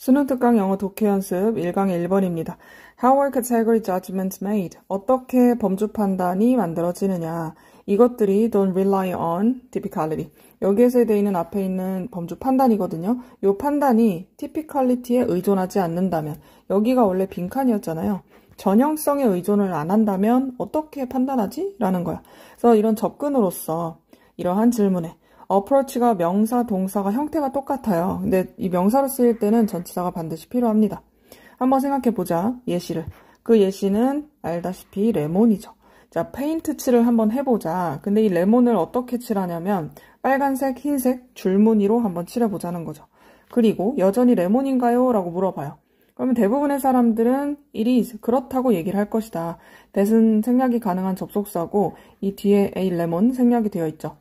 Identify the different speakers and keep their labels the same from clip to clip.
Speaker 1: 수능 특강 영어 독해 연습 1강의 1번입니다. How are category judgments made? 어떻게 범주 판단이 만들어지느냐? 이것들이 don't rely on typicality. 여기에서 되어 있는 앞에 있는 범주 판단이거든요. 이 판단이 typicality에 의존하지 않는다면, 여기가 원래 빈칸이었잖아요. 전형성에 의존을 안 한다면 어떻게 판단하지? 라는 거야. 그래서 이런 접근으로서 이러한 질문에 approach가 명사, 동사가 형태가 똑같아요. 근데 이 명사로 쓰일 때는 전치사가 반드시 필요합니다. 한번 생각해보자. 예시를. 그 예시는 알다시피 레몬이죠. 자, 페인트 칠을 한번 해보자. 근데 이 레몬을 어떻게 칠하냐면 빨간색, 흰색 줄무늬로 한번 칠해보자는 거죠. 그리고 여전히 레몬인가요? 라고 물어봐요. 그러면 대부분의 사람들은 it is, 그렇다고 얘기를 할 것이다. that은 생략이 가능한 접속사고 이 뒤에 a lemon 생략이 되어 있죠.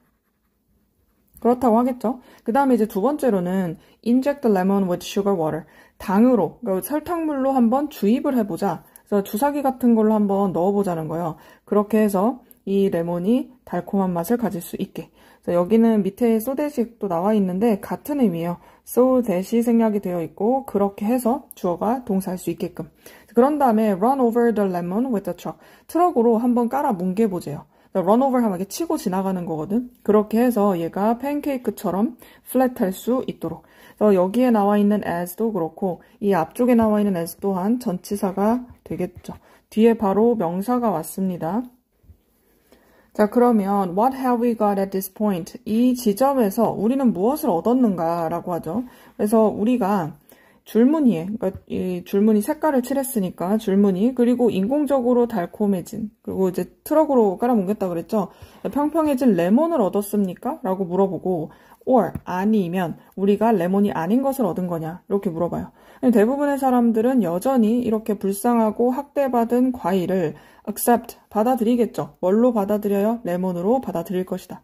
Speaker 1: 그렇다고 하겠죠. 그 다음에 이제 두 번째로는 inject the lemon with sugar water. 당으로, 그러니까 설탕물로 한번 주입을 해보자. 그래서 주사기 같은 걸로 한번 넣어보자는 거예요. 그렇게 해서 이 레몬이 달콤한 맛을 가질 수 있게. 그래서 여기는 밑에 so that이 또 나와 있는데 같은 의미예요. so that이 생략이 되어 있고 그렇게 해서 주어가 동사할 수 있게끔. 그런 다음에 run over the lemon with the truck. 트럭으로 한번 깔아 뭉개보세요. run over 하면 이렇게 치고 지나가는 거거든. 그렇게 해서 얘가 팬케이크처럼 플랫할 수 있도록. 그래서 여기에 나와 있는 as도 그렇고 이 앞쪽에 나와 있는 as 또한 전치사가 되겠죠. 뒤에 바로 명사가 왔습니다. 자, 그러면 what have we got at this point? 이 지점에서 우리는 무엇을 얻었는가 라고 하죠. 그래서 우리가 줄무늬에, 그러니까 이 줄무늬 색깔을 칠했으니까 줄무늬, 그리고 인공적으로 달콤해진, 그리고 이제 트럭으로 깔아뭉갰다 그랬죠. 평평해진 레몬을 얻었습니까? 라고 물어보고, or 아니면 우리가 레몬이 아닌 것을 얻은 거냐? 이렇게 물어봐요. 대부분의 사람들은 여전히 이렇게 불쌍하고 학대받은 과일을 accept, 받아들이겠죠. 뭘로 받아들여요? 레몬으로 받아들일 것이다.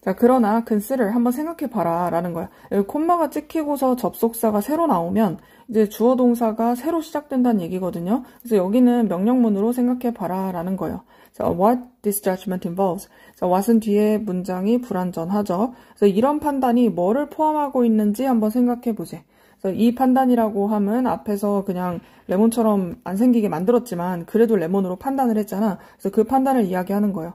Speaker 1: 자, 그러나 consider, 한번 생각해봐라 라는 거야. 여기 콤마가 찍히고서 접속사가 새로 나오면 이제 주어 동사가 새로 시작된다는 얘기거든요. 그래서 여기는 명령문으로 생각해봐라 라는 거예요. 자, what this judgment involves. 자, what은 뒤에 문장이 불완전하죠. 그래서 이런 판단이 뭐를 포함하고 있는지 한번 생각해보지. 그래서 이 판단이라고 함은 앞에서 그냥 레몬처럼 안 생기게 만들었지만 그래도 레몬으로 판단을 했잖아. 그래서 그 판단을 이야기하는 거예요.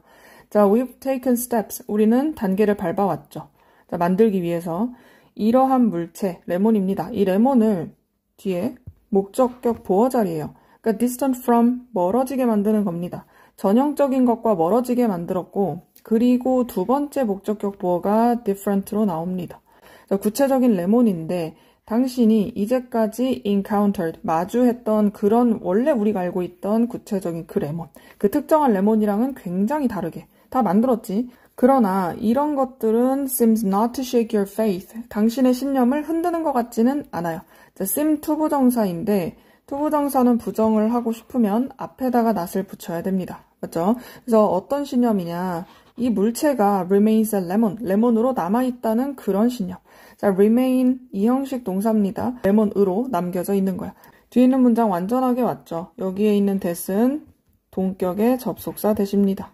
Speaker 1: 자, we've taken steps. 우리는 단계를 밟아왔죠. 자, 만들기 위해서 이러한 물체, 레몬입니다. 이 레몬을 뒤에 목적격 보어 자리예요. 그러니까 distant from, 멀어지게 만드는 겁니다. 전형적인 것과 멀어지게 만들었고, 그리고 두 번째 목적격 보어가 different로 나옵니다. 자, 구체적인 레몬인데 당신이 이제까지 encountered, 마주했던 그런 원래 우리가 알고 있던 구체적인 그 레몬, 그 특정한 레몬이랑은 굉장히 다르게 다 만들었지. 그러나 이런 것들은 seems not to shake your faith. 당신의 신념을 흔드는 것 같지는 않아요. 자, seem 투부정사인데 투부정사는 부정을 하고 싶으면 앞에다가 not을 붙여야 됩니다. 맞죠? 그래서 어떤 신념이냐. 이 물체가 remains a lemon, 레몬으로 남아있다는 그런 신념. 자, remain 이 형식 동사입니다. 레몬으로 남겨져 있는 거야. 뒤에 있는 문장 완전하게 왔죠. 여기에 있는 that은 동격의 접속사 that입니다.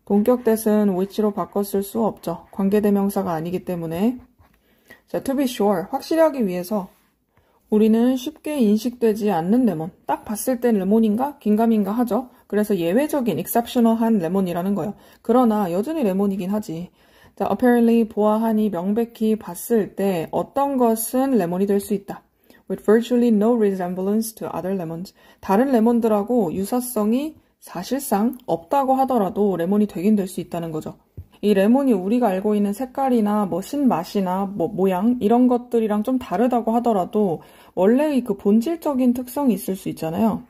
Speaker 1: 동격 that은 which로 바꿔 쓸 수 없죠. 관계대명사가 아니기 때문에. 자, to be sure, 확실히 하기 위해서 우리는 쉽게 인식되지 않는 레몬. 딱 봤을 땐 레몬인가? 긴가민가 하죠. 그래서 예외적인, exceptional한 레몬이라는 거예요. 그러나 여전히 레몬이긴 하지. 자, apparently, 보아하니, 명백히 봤을 때 어떤 것은 레몬이 될 수 있다. With virtually no resemblance to other lemons. 다른 레몬들하고 유사성이 사실상 없다고 하더라도 레몬이 되긴 될 수 있다는 거죠. 이 레몬이 우리가 알고 있는 색깔이나 뭐 신맛이나 뭐 모양 이런 것들이랑 좀 다르다고 하더라도 원래의 그 본질적인 특성이 있을 수 있잖아요.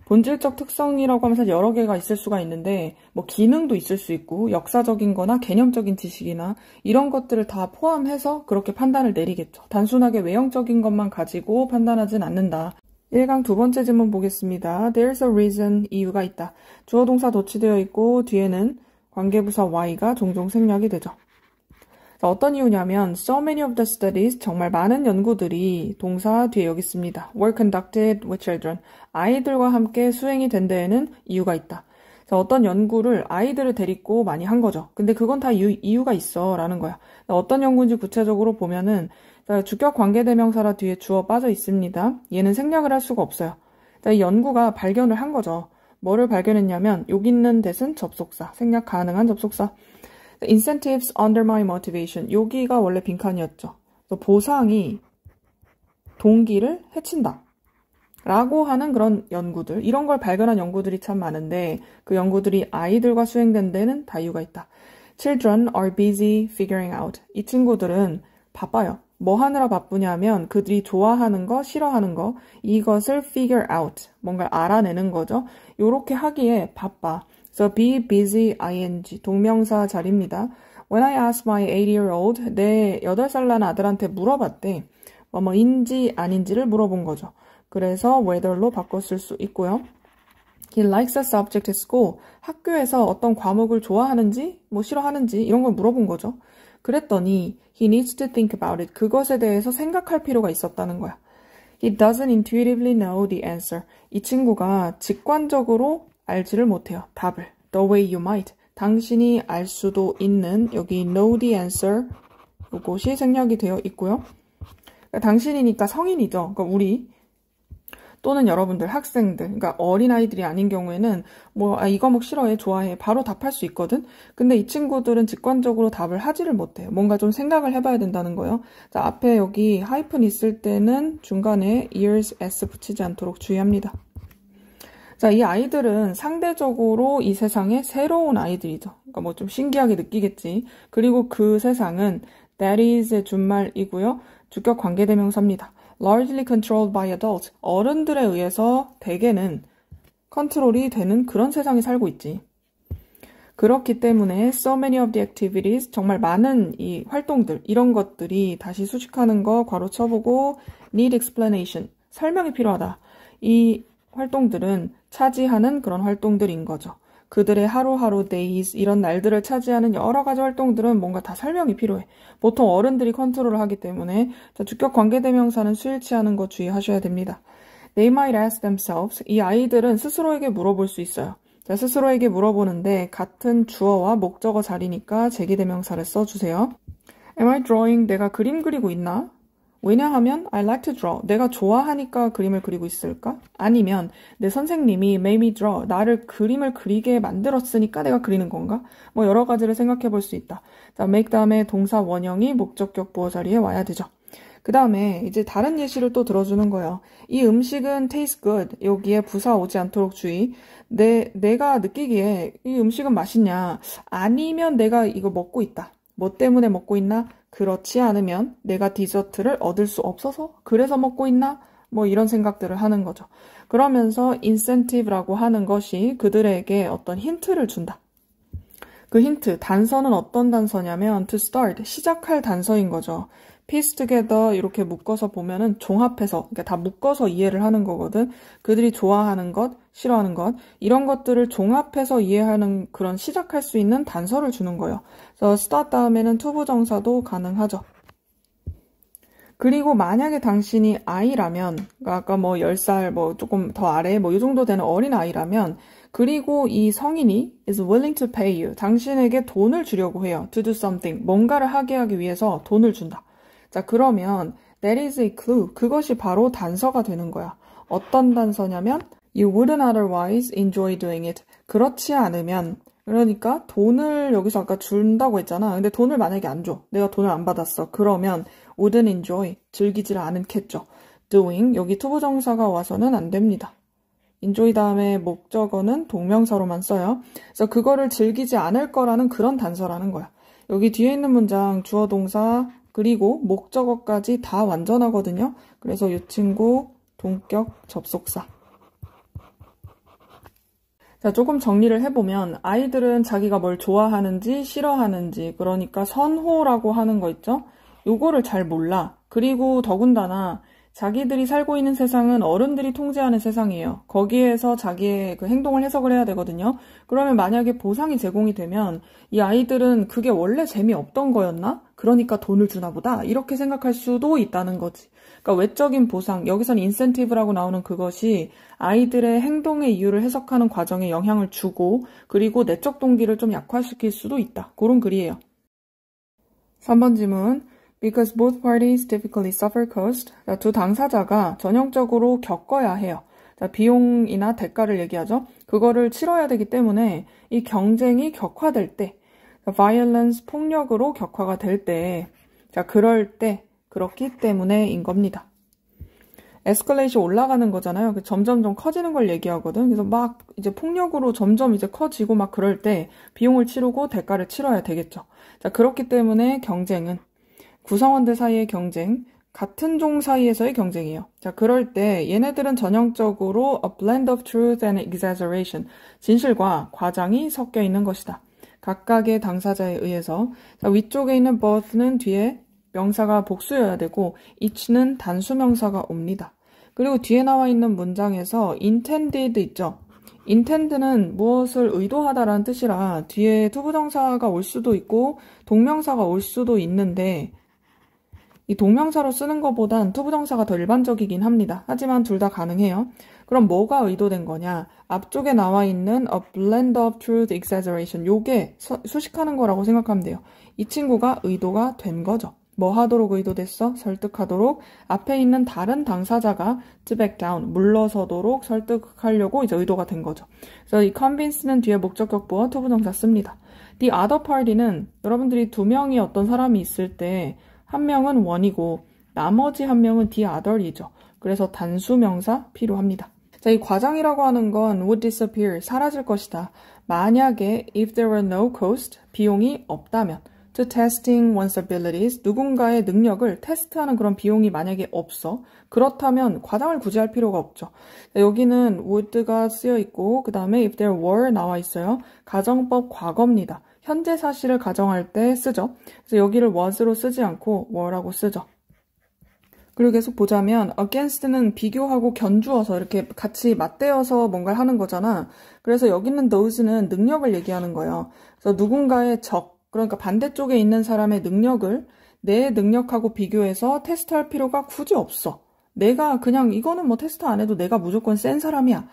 Speaker 1: 본질적 특성이라고 하면서 여러 개가 있을 수가 있는데 뭐 기능도 있을 수 있고 역사적인 거나 개념적인 지식이나 이런 것들을 다 포함해서 그렇게 판단을 내리겠죠. 단순하게 외형적인 것만 가지고 판단하진 않는다. 1강 두 번째 질문 보겠습니다. There's a reason, 이유가 있다. 주어 동사 도치되어 있고 뒤에는 관계부사 y가 종종 생략이 되죠. 자, 어떤 이유냐면 so many of the studies, 정말 많은 연구들이 동사 뒤에 여기 있습니다. were conducted with children. 아이들과 함께 수행이 된 데에는 이유가 있다. 자, 어떤 연구를 아이들을 데리고 많이 한 거죠. 근데 그건 다 이유가 있어 라는 거야. 어떤 연구인지 구체적으로 보면은 자, 주격 관계대명사라 뒤에 주어 빠져 있습니다. 얘는 생략을 할 수가 없어요. 자, 이 연구가 발견을 한 거죠. 뭐를 발견했냐면 여기 있는 that은 접속사, 생략 가능한 접속사. Incentives undermine motivation. 여기가 원래 빈칸이었죠. 보상이 동기를 해친다. 라고 하는 그런 연구들, 이런 걸 발견한 연구들이 참 많은데 그 연구들이 아이들과 수행된 데는 다 이유가 있다. Children are busy figuring out. 이 친구들은 바빠요. 뭐 하느라 바쁘냐면 그들이 좋아하는 거, 싫어하는 거, 이것을 figure out, 뭔가 알아내는 거죠. 요렇게 하기에 바빠. So be busy ing, 동명사 자리입니다. When I asked my 8-year-old, 내 8살 난 아들한테 물어봤대. 뭐인지 아닌지를 물어본 거죠. 그래서 whether로 바꿨을 수 있고요. He likes a subject at school. 학교에서 어떤 과목을 좋아하는지, 뭐 싫어하는지 이런 걸 물어본 거죠. 그랬더니 he needs to think about it. 그것에 대해서 생각할 필요가 있었다는 거야. He doesn't intuitively know the answer. 이 친구가 직관적으로 알지를 못해요. 답을. The way you might. 당신이 알 수도 있는 여기 know the answer 이것이 생략이 되어 있고요. 그러니까 당신이니까 성인이죠. 그러니까 우리 또는 여러분들 학생들, 그러니까 어린아이들이 아닌 경우에는 이 과목 싫어해, 좋아해 바로 답할 수 있거든. 근데 이 친구들은 직관적으로 답을 하지를 못해요. 뭔가 좀 생각을 해봐야 된다는 거예요. 자, 앞에 여기 하이픈 있을 때는 중간에 ears, s 붙이지 않도록 주의합니다. 자, 이 아이들은 상대적으로 이 세상에 새로운 아이들이죠. 그러니까 뭐 좀 신기하게 느끼겠지. 그리고 그 세상은 that is의 준말이고요. 주격 관계대명사입니다. largely controlled by adults. 어른들에 의해서 대개는 컨트롤이 되는 그런 세상에 살고 있지. 그렇기 때문에 so many of the activities, 정말 많은 이 활동들, 이런 것들이 다시 수식하는 거 괄호 쳐보고 need explanation, 설명이 필요하다. 이 활동들은 차지하는 그런 활동들인 거죠. 그들의 하루하루 days, 이런 날들을 차지하는 여러 가지 활동들은 뭔가 다 설명이 필요해. 보통 어른들이 컨트롤을 하기 때문에 주격 관계대명사는 수일치하는 거 주의하셔야 됩니다. They might ask themselves. 이 아이들은 스스로에게 물어볼 수 있어요. 자, 스스로에게 물어보는데 같은 주어와 목적어 자리니까 제기대명사를 써주세요. Am I drawing? 내가 그림 그리고 있나? 왜냐하면 I like to draw. 내가 좋아하니까 그림을 그리고 있을까? 아니면 내 선생님이 made me draw. 나를 그림을 그리게 만들었으니까 내가 그리는 건가? 뭐 여러 가지를 생각해 볼 수 있다. 자, make 다음에 동사 원형이 목적격 보어 자리에 와야 되죠. 그 다음에 이제 다른 예시를 또 들어주는 거예요. 이 음식은 taste good. 여기에 부사 오지 않도록 주의. 내가 느끼기에 이 음식은 맛있냐? 아니면 내가 이거 먹고 있다. 뭐 때문에 먹고 있나? 그렇지 않으면 내가 디저트를 얻을 수 없어서 그래서 먹고 있나? 뭐 이런 생각들을 하는 거죠. 그러면서 incentive라고 하는 것이 그들에게 어떤 힌트를 준다. 그 힌트, 단서는 어떤 단서냐면 to start, 시작할 단서인 거죠. piece together 이렇게 묶어서 보면은 종합해서, 그러니까 다 묶어서 이해를 하는 거거든. 그들이 좋아하는 것, 싫어하는 것, 이런 것들을 종합해서 이해하는 그런 시작할 수 있는 단서를 주는 거예요. 그래서 start 다음에는 투부정사도 가능하죠. 그리고 만약에 당신이 아이라면, 아까 뭐 10살, 뭐 조금 더 아래, 뭐 이 정도 되는 어린 아이라면, 그리고 이 성인이 is willing to pay you. 당신에게 돈을 주려고 해요. to do something. 뭔가를 하게 하기 위해서 돈을 준다. 자, 그러면 that is a clue. 그것이 바로 단서가 되는 거야. 어떤 단서냐면 you wouldn't otherwise enjoy doing it. 그렇지 않으면, 그러니까 돈을 여기서 아까 준다고 했잖아. 근데 돈을 만약에 안 줘. 내가 돈을 안 받았어. 그러면 wouldn't enjoy, 즐기지를 않겠죠. doing, 여기 투부정사가 와서는 안 됩니다. enjoy 다음에 목적어는 동명사로만 써요. 그래서 그거를 즐기지 않을 거라는 그런 단서라는 거야. 여기 뒤에 있는 문장 주어 동사 그리고 목적어까지 다 완전하거든요. 그래서 이 친구 동격 접속사. 자, 조금 정리를 해보면 아이들은 자기가 뭘 좋아하는지 싫어하는지, 그러니까 선호라고 하는 거 있죠? 요거를 잘 몰라. 그리고 더군다나 자기들이 살고 있는 세상은 어른들이 통제하는 세상이에요. 거기에서 자기의 그 행동을 해석을 해야 되거든요. 그러면 만약에 보상이 제공이 되면 이 아이들은 그게 원래 재미없던 거였나? 그러니까 돈을 주나 보다. 이렇게 생각할 수도 있다는 거지. 그러니까 외적인 보상, 여기서는 인센티브라고 나오는 그것이 아이들의 행동의 이유를 해석하는 과정에 영향을 주고, 그리고 내적 동기를 좀 약화시킬 수도 있다. 그런 글이에요. 3번 질문. Because both parties typically suffer cost. 자, 두 당사자가 전형적으로 겪어야 해요. 자, 비용이나 대가를 얘기하죠. 그거를 치러야 되기 때문에 이 경쟁이 격화될 때, violence, 폭력으로 격화가 될 때, 자, 그럴 때, 그렇기 때문에인 겁니다. 에스컬레이션 올라가는 거잖아요. 점점 커지는 걸 얘기하거든. 그래서 막 이제 폭력으로 점점 이제 커지고 막 그럴 때 비용을 치르고 대가를 치러야 되겠죠. 자, 그렇기 때문에 경쟁은 구성원들 사이의 경쟁, 같은 종 사이에서의 경쟁이에요. 자, 그럴 때 얘네들은 전형적으로 a blend of truth and exaggeration, 진실과 과장이 섞여 있는 것이다. 각각의 당사자에 의해서. 자, 위쪽에 있는 both는 뒤에 명사가 복수여야 되고 each는 단수 명사가 옵니다. 그리고 뒤에 나와 있는 문장에서 intended 있죠. intend는 무엇을 의도하다라는 뜻이라 뒤에 투부정사가 올 수도 있고 동명사가 올 수도 있는데 이 동명사로 쓰는 것보단 투부정사가 더 일반적이긴 합니다. 하지만 둘 다 가능해요. 그럼 뭐가 의도된 거냐? 앞쪽에 나와 있는 a blend of truth, exaggeration 요게 수식하는 거라고 생각하면 돼요. 이 친구가 의도가 된 거죠. 뭐 하도록 의도됐어? 설득하도록 앞에 있는 다른 당사자가 to back down, 물러서도록 설득하려고 이제 의도가 된 거죠. 그래서 이 convince는 뒤에 목적격 보어 투부정사 씁니다. The other party는 여러분들이 두 명이 어떤 사람이 있을 때 한 명은 원이고 나머지 한 명은 the other이죠. 그래서 단수 명사 필요합니다. 자, 이 과장이라고 하는 건 would disappear, 사라질 것이다. 만약에 if there were no cost, 비용이 없다면 to testing one's abilities, 누군가의 능력을 테스트하는 그런 비용이 만약에 없어. 그렇다면 과장을 굳이 할 필요가 없죠. 여기는 would가 쓰여 있고 그 다음에 if there were 나와 있어요. 가정법 과거입니다. 현재 사실을 가정할 때 쓰죠. 그래서 여기를 was로 쓰지 않고 were라고 쓰죠. 그리고 계속 보자면 against는 비교하고 견주어서 이렇게 같이 맞대어서 뭔가를 하는 거잖아. 그래서 여기 있는 those는 능력을 얘기하는 거예요. 그래서 누군가의 적, 그러니까 반대쪽에 있는 사람의 능력을 내 능력하고 비교해서 테스트할 필요가 굳이 없어. 내가 그냥 이거는 뭐 테스트 안 해도 내가 무조건 센 사람이야.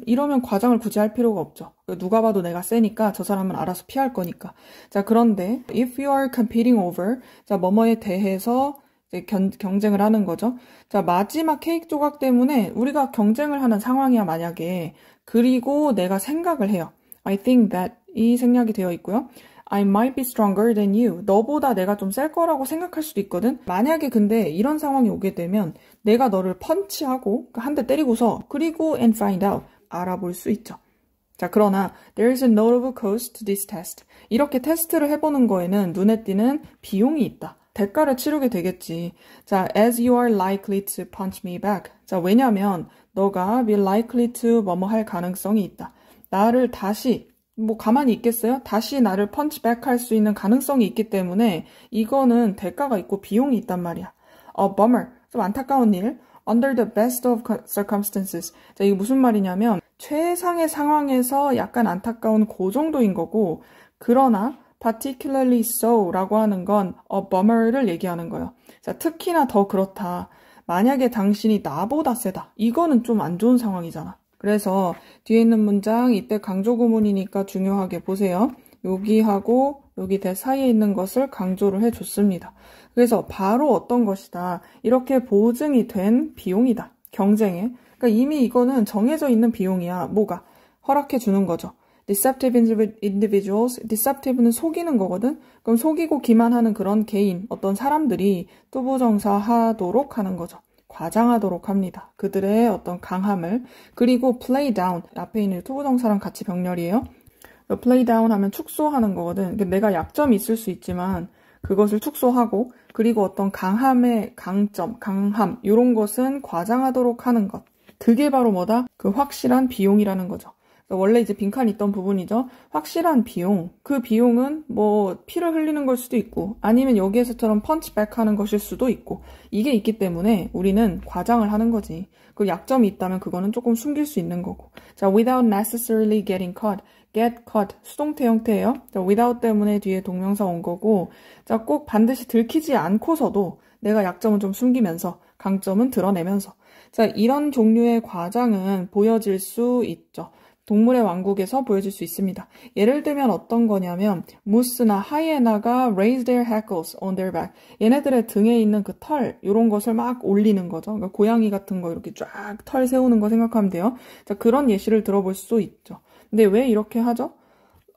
Speaker 1: 이러면 과장을 굳이 할 필요가 없죠. 누가 봐도 내가 세니까 저 사람은 알아서 피할 거니까. 자, 그런데 if you are competing over, 자, 뭐뭐에 대해서 이제 경쟁을 하는 거죠. 자, 마지막 케이크 조각 때문에 우리가 경쟁을 하는 상황이야, 만약에. 그리고 내가 생각을 해요. I think that 이 생략이 되어 있고요. I might be stronger than you. 너보다 내가 좀 셀 거라고 생각할 수도 있거든. 만약에 근데 이런 상황이 오게 되면 내가 너를 펀치하고 한 대 때리고서 그리고 and find out. 알아볼 수 있죠. 자, 그러나 there is a notable cost to this test. 이렇게 테스트를 해보는 거에는 눈에 띄는 비용이 있다. 대가를 치르게 되겠지. 자, as you are likely to punch me back. 자, 왜냐면 너가 be likely to 뭐뭐 할 가능성이 있다. 나를 다시 뭐 가만히 있겠어요? 다시 나를 펀치백 할 수 있는 가능성이 있기 때문에 이거는 대가가 있고 비용이 있단 말이야. bummer. 좀 안타까운 일. Under the best of circumstances. 자, 이게 무슨 말이냐면 최상의 상황에서 약간 안타까운 그 정도인 거고 그러나 particularly so 라고 하는 건 bummer를 얘기하는 거예요. 자, 특히나 더 그렇다. 만약에 당신이 나보다 세다. 이거는 좀 안 좋은 상황이잖아. 그래서 뒤에 있는 문장 이때 강조 구문이니까 중요하게 보세요. 여기하고 여기 대 사이에 있는 것을 강조를 해줬습니다. 그래서 바로 어떤 것이다. 이렇게 보증이 된 비용이다. 경쟁에. 그러니까 이미 이거는 정해져 있는 비용이야. 뭐가? 허락해 주는 거죠. Deceptive individuals. Deceptive는 속이는 거거든. 그럼 속이고 기만하는 그런 개인, 어떤 사람들이 투부정사 하도록 하는 거죠. 과장하도록 합니다. 그들의 어떤 강함을. 그리고 play down. 앞에 있는 투부정사랑 같이 병렬이에요. play down 하면 축소하는 거거든. 내가 약점이 있을 수 있지만 그것을 축소하고 그리고 어떤 강함의 강점, 강함 이런 것은 과장하도록 하는 것. 그게 바로 뭐다? 그 확실한 비용이라는 거죠. 원래 이제 빈칸이 있던 부분이죠. 확실한 비용. 그 비용은 뭐 피를 흘리는 걸 수도 있고 아니면 여기에서처럼 펀치백 하는 것일 수도 있고 이게 있기 때문에 우리는 과장을 하는 거지. 그 약점이 있다면 그거는 조금 숨길 수 있는 거고. 자, without necessarily getting caught. get caught. 수동태 형태예요. 자, without 때문에 뒤에 동명사 온 거고 자, 꼭 반드시 들키지 않고서도 내가 약점은 좀 숨기면서 강점은 드러내면서 자, 이런 종류의 과장은 보여질 수 있죠. 동물의 왕국에서 보여줄 수 있습니다. 예를 들면 어떤 거냐면 무스나 하이에나가 raise their hackles on their back. 얘네들의 등에 있는 그 털, 이런 것을 막 올리는 거죠. 그러니까 고양이 같은 거 이렇게 쫙 털 세우는 거 생각하면 돼요. 자, 그런 예시를 들어볼 수 있죠. 근데 왜 이렇게 하죠?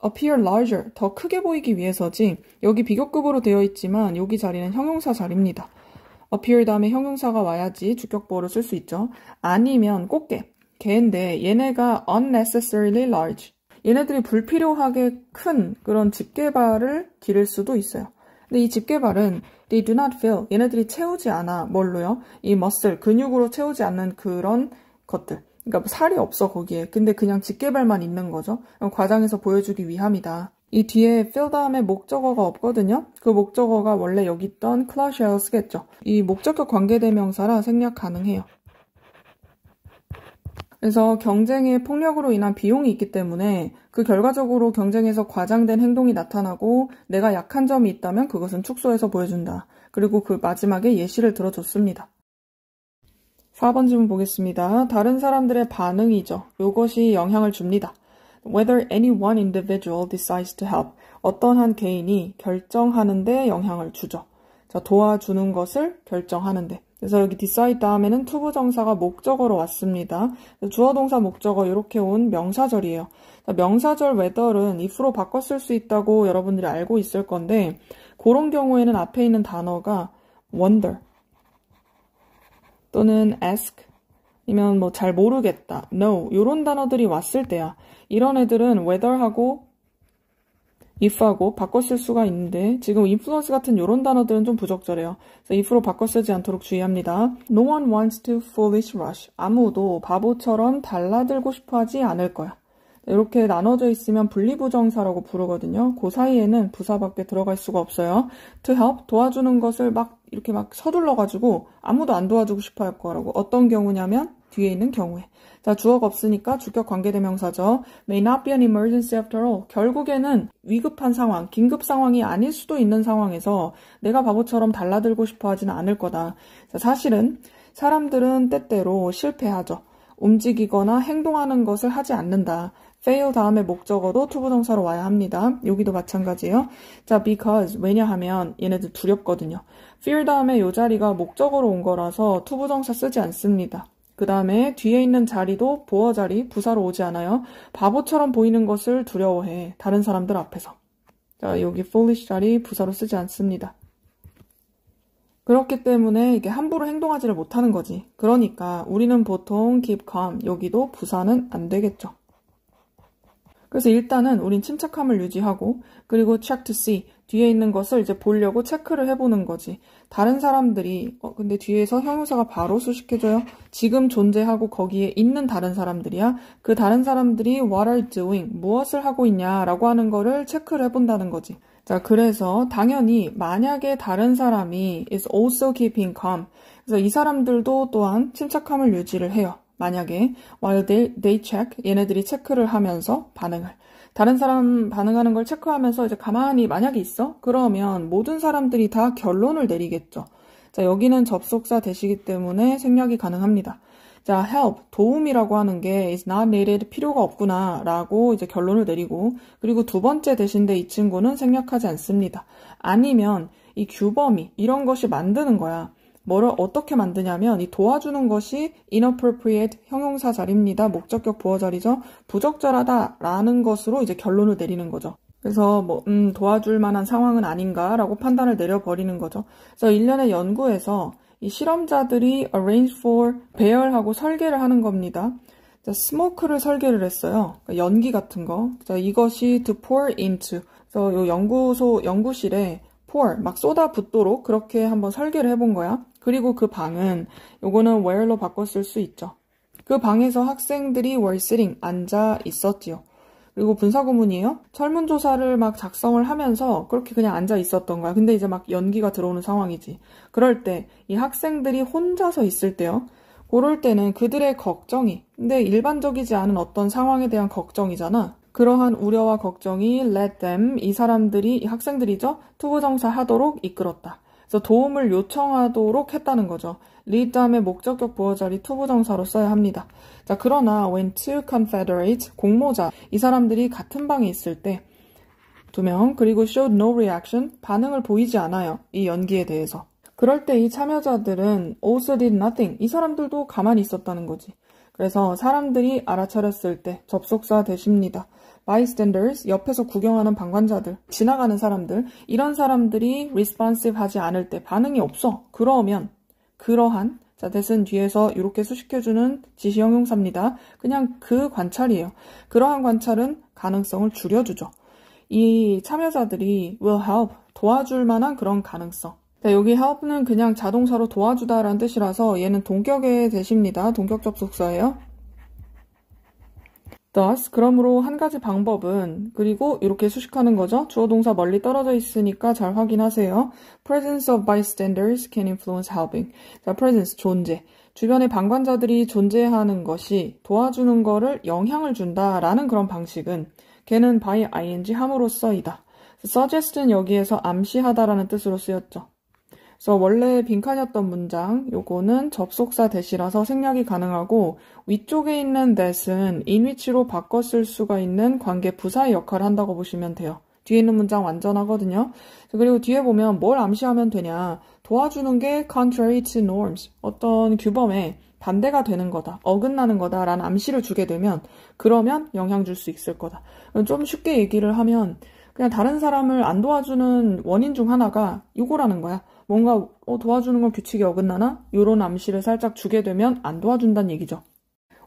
Speaker 1: appear larger, 더 크게 보이기 위해서지. 여기 비교급으로 되어 있지만 여기 자리는 형용사 자리입니다. appear 다음에 형용사가 와야지 주격보어를 쓸 수 있죠. 아니면 꽃게. 개인데 얘네가 unnecessarily large. 얘네들이 불필요하게 큰 그런 집게발을 기를 수도 있어요. 근데 이 집게발은 they do not fill. 얘네들이 채우지 않아. 뭘로요? 이 muscle, 근육으로 채우지 않는 그런 것들. 그러니까 살이 없어 거기에. 근데 그냥 집게발만 있는 거죠. 과장해서 보여주기 위함이다. 이 뒤에 fill 다음에 목적어가 없거든요. 그 목적어가 원래 여기 있던 claw shall 쓰겠죠. 이 목적격 관계대명사라 생략 가능해요. 그래서 경쟁의 폭력으로 인한 비용이 있기 때문에 그 결과적으로 경쟁에서 과장된 행동이 나타나고 내가 약한 점이 있다면 그것은 축소해서 보여준다. 그리고 그 마지막에 예시를 들어줬습니다. 4번 질문 보겠습니다. 다른 사람들의 반응이죠. 이것이 영향을 줍니다. Whether any one individual decides to help. 어떤 한 개인이 결정하는데 영향을 주죠. 자, 도와주는 것을 결정하는데. 그래서 여기 decide 다음에는 투부정사가 목적어로 왔습니다. 주어동사 목적어 이렇게 온 명사절이에요. 명사절 whether은 if로 바꿔 쓸 수 있다고 여러분들이 알고 있을 건데 그런 경우에는 앞에 있는 단어가 wonder 또는 ask 아니면 뭐 잘 모르겠다, no 이런 단어들이 왔을 때야. 이런 애들은 whether하고 if하고 바꿔 쓸 수가 있는데 지금 influence 같은 이런 단어들은 좀 부적절해요. 그래서 if로 바꿔 쓰지 않도록 주의합니다. No one wants to foolish rush. 아무도 바보처럼 달라들고 싶어 하지 않을 거야. 이렇게 나눠져 있으면 분리부정사라고 부르거든요. 그 사이에는 부사밖에 들어갈 수가 없어요. To help, 도와주는 것을 막 이렇게 막 서둘러가지고 아무도 안 도와주고 싶어 할 거라고. 어떤 경우냐면 뒤에 있는 경우에. 자, 주어가 없으니까 주격 관계대명사죠. May not be an emergency after all. 결국에는 위급한 상황, 긴급 상황이 아닐 수도 있는 상황에서 내가 바보처럼 달라들고 싶어 하지는 않을 거다. 자, 사실은 사람들은 때때로 실패하죠. 움직이거나 행동하는 것을 하지 않는다. fail 다음에 목적어도 투부정사로 와야 합니다. 여기도 마찬가지예요. 자, because 왜냐하면 얘네들 두렵거든요. fear 다음에 이 자리가 목적어로 온 거라서 투부정사 쓰지 않습니다. 그 다음에 뒤에 있는 자리도 보어 자리, 부사로 오지 않아요. 바보처럼 보이는 것을 두려워해. 다른 사람들 앞에서. 자, 여기 foolish 자리 부사로 쓰지 않습니다. 그렇기 때문에 이게 함부로 행동하지를 못하는 거지. 그러니까 우리는 보통 keep calm, 여기도 부사는 안 되겠죠. 그래서 일단은 우린 침착함을 유지하고 그리고 check to see, 뒤에 있는 것을 이제 보려고 체크를 해보는 거지. 다른 사람들이 근데 뒤에서 형용사가 바로 수식해줘요. 지금 존재하고 거기에 있는 다른 사람들이야. 그 다른 사람들이 what are doing, 무엇을 하고 있냐라고 하는 거를 체크를 해본다는 거지. 자, 그래서 당연히 만약에 다른 사람이 is also keeping calm, 그래서 이 사람들도 또한 침착함을 유지를 해요. 만약에 while they check, 얘네들이 체크를 하면서 반응을. 다른 사람 반응하는 걸 체크하면서 이제 가만히 만약에 있어? 그러면 모든 사람들이 다 결론을 내리겠죠. 자, 여기는 접속사 대시기 때문에 생략이 가능합니다. 자, help, 도움이라고 하는 게 is not needed, 필요가 없구나 라고 이제 결론을 내리고 그리고 두 번째 대신데 이 친구는 생략하지 않습니다. 아니면 이 규범이 이런 것이 만드는 거야. 뭐를 어떻게 만드냐면 이 도와주는 것이 inappropriate 형용사 자리입니다. 목적격 보어 자리죠. 부적절하다라는 것으로 이제 결론을 내리는 거죠. 그래서 도와줄 만한 상황은 아닌가라고 판단을 내려버리는 거죠. 그래서 일련의 연구에서 이 실험자들이 arrange for, 배열하고 설계를 하는 겁니다. 자, 스모크를 설계를 했어요. 그러니까 연기 같은 거. 자, 이것이 to pour into. 그래서 요 연구실에 pour, 막 쏟아붓도록 그렇게 한번 설계를 해본 거야. 그리고 그 방은 요거는 where로 바꿔 쓸 수 있죠. 그 방에서 학생들이 were sitting, 앉아 있었지요. 그리고 분사구문이에요. 설문조사를 막 작성을 하면서 그렇게 그냥 앉아 있었던 거야. 근데 이제 막 연기가 들어오는 상황이지. 그럴 때 이 학생들이 혼자서 있을 때요. 그럴 때는 그들의 걱정이, 근데 일반적이지 않은 어떤 상황에 대한 걱정이잖아. 그러한 우려와 걱정이 let them, 이 사람들이, 이 학생들이죠. 투부정사 하도록 이끌었다. 그래서 도움을 요청하도록 했다는 거죠. lead 다음에 목적격 보어 자리 투부정사로 써야 합니다. 자, 그러나 when two confederate, 공모자, 이 사람들이 같은 방에 있을 때 두 명, 그리고 showed no reaction, 반응을 보이지 않아요. 이 연기에 대해서. 그럴 때 이 참여자들은 also did nothing, 이 사람들도 가만히 있었다는 거지. 그래서 사람들이 알아차렸을 때 접속사 대십니다. bystanders, 옆에서 구경하는 방관자들, 지나가는 사람들, 이런 사람들이 responsive 하지 않을 때 반응이 없어. 그러면 그러한, 자, that은 뒤에서 이렇게 수식해주는 지시 형용사입니다. 그냥 그 관찰이에요. 그러한 관찰은 가능성을 줄여주죠. 이 참여자들이 will help, 도와줄 만한 그런 가능성. 자, 여기 help는 그냥 자동사로 도와주다라는 뜻이라서 얘는 동격의 대시입니다. 동격 접속사예요. thus, 그러므로 한 가지 방법은, 그리고 이렇게 수식하는 거죠. 주어 동사 멀리 떨어져 있으니까 잘 확인하세요. presence of bystanders can influence helping. 자, presence, 존재. 주변에 방관자들이 존재하는 것이 도와주는 거를 영향을 준다라는 그런 방식은 걔는 by ing 함으로써이다. suggest는 여기에서 암시하다라는 뜻으로 쓰였죠. 그래서 원래 빈칸이었던 문장, 요거는 접속사 대시라서 생략이 가능하고 위쪽에 있는 that은 in which로 바꿔 쓸 수가 있는 관계 부사의 역할을 한다고 보시면 돼요. 뒤에 있는 문장 완전하거든요. 그리고 뒤에 보면 뭘 암시하면 되냐. 도와주는 게 contrary to norms, 어떤 규범에 반대가 되는 거다, 어긋나는 거다라는 암시를 주게 되면 그러면 영향 줄 수 있을 거다. 좀 쉽게 얘기를 하면 그냥 다른 사람을 안 도와주는 원인 중 하나가 이거라는 거야. 뭔가 도와주는 건 규칙에 어긋나나? 이런 암시를 살짝 주게 되면 안 도와준다는 얘기죠.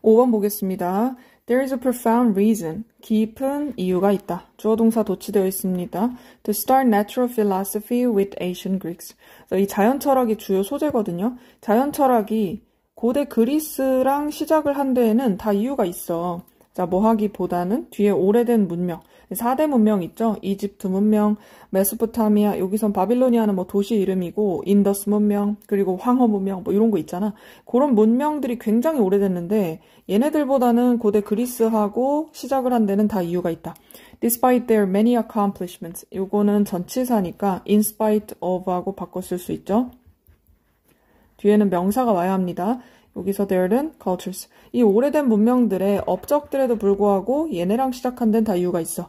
Speaker 1: 5번 보겠습니다. There is a profound reason. 깊은 이유가 있다. 주어 동사 도치되어 있습니다. To start natural philosophy with ancient Greeks. 이 자연 철학이 주요 소재거든요. 자연 철학이 고대 그리스랑 시작을 한 데에는 다 이유가 있어. 자, 뭐 하기보다는 뒤에 오래된 문명, 4대 문명 있죠? 이집트 문명, 메소포타미아, 여기선 바빌로니아는 뭐 도시 이름이고, 인더스 문명, 그리고 황허 문명, 뭐 이런 거 있잖아. 그런 문명들이 굉장히 오래됐는데, 얘네들보다는 고대 그리스하고 시작을 한 데는 다 이유가 있다. Despite their many accomplishments. 요거는 전치사니까 in spite of 하고 바꿔 쓸 수 있죠. 뒤에는 명사가 와야 합니다. 여기서 there는 cultures. 이 오래된 문명들의 업적들에도 불구하고 얘네랑 시작한 데는 다 이유가 있어.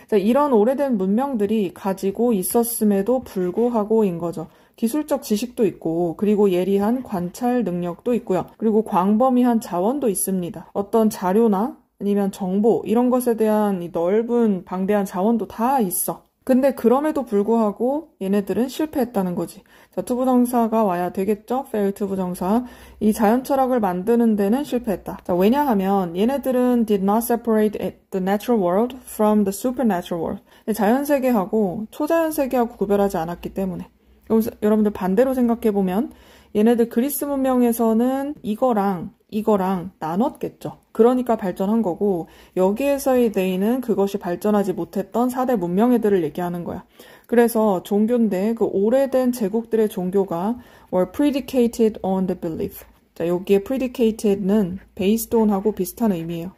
Speaker 1: 자, 이런 오래된 문명들이 가지고 있었음에도 불구하고인 거죠. 기술적 지식도 있고, 그리고 예리한 관찰 능력도 있고요. 그리고 광범위한 자원도 있습니다. 어떤 자료나 아니면 정보, 이런 것에 대한 이 넓은 방대한 자원도 다 있어. 근데 그럼에도 불구하고 얘네들은 실패했다는 거지. 자, 투부정사가 와야 되겠죠? fail 투부정사. 이 자연 철학을 만드는 데는 실패했다. 자, 왜냐하면 얘네들은 did not separate the natural world from the supernatural world. 자연 세계하고 초자연 세계하고 구별하지 않았기 때문에. 여러분들 반대로 생각해보면 얘네들 그리스 문명에서는 이거랑 나눴겠죠. 그러니까 발전한 거고, 여기에서의 they는 그것이 발전하지 못했던 4대 문명애들을 얘기하는 거야. 그래서 종교인데 그 오래된 제국들의 종교가 were predicated on the belief. 자, 여기에 predicated는 based on하고 비슷한 의미예요.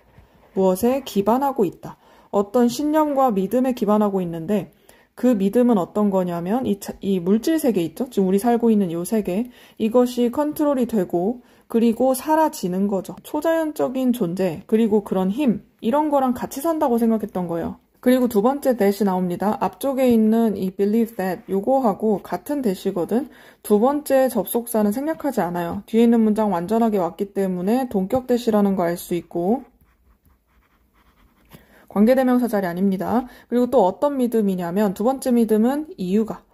Speaker 1: 무엇에 기반하고 있다. 어떤 신념과 믿음에 기반하고 있는데 그 믿음은 어떤 거냐면 이 물질 세계 있죠? 지금 우리 살고 있는 이 세계, 이것이 컨트롤이 되고 그리고 사라지는 거죠. 초자연적인 존재, 그리고 그런 힘, 이런 거랑 같이 산다고 생각했던 거예요. 그리고 두 번째 that이 나옵니다. 앞쪽에 있는 이 believe that, 요거하고 같은 that이거든. 두 번째 접속사는 생략하지 않아요. 뒤에 있는 문장 완전하게 왔기 때문에 동격 that이라는 거 알 수 있고, 관계대명사 자리 아닙니다. 그리고 또 어떤 믿음이냐면 두 번째 믿음은 이유가.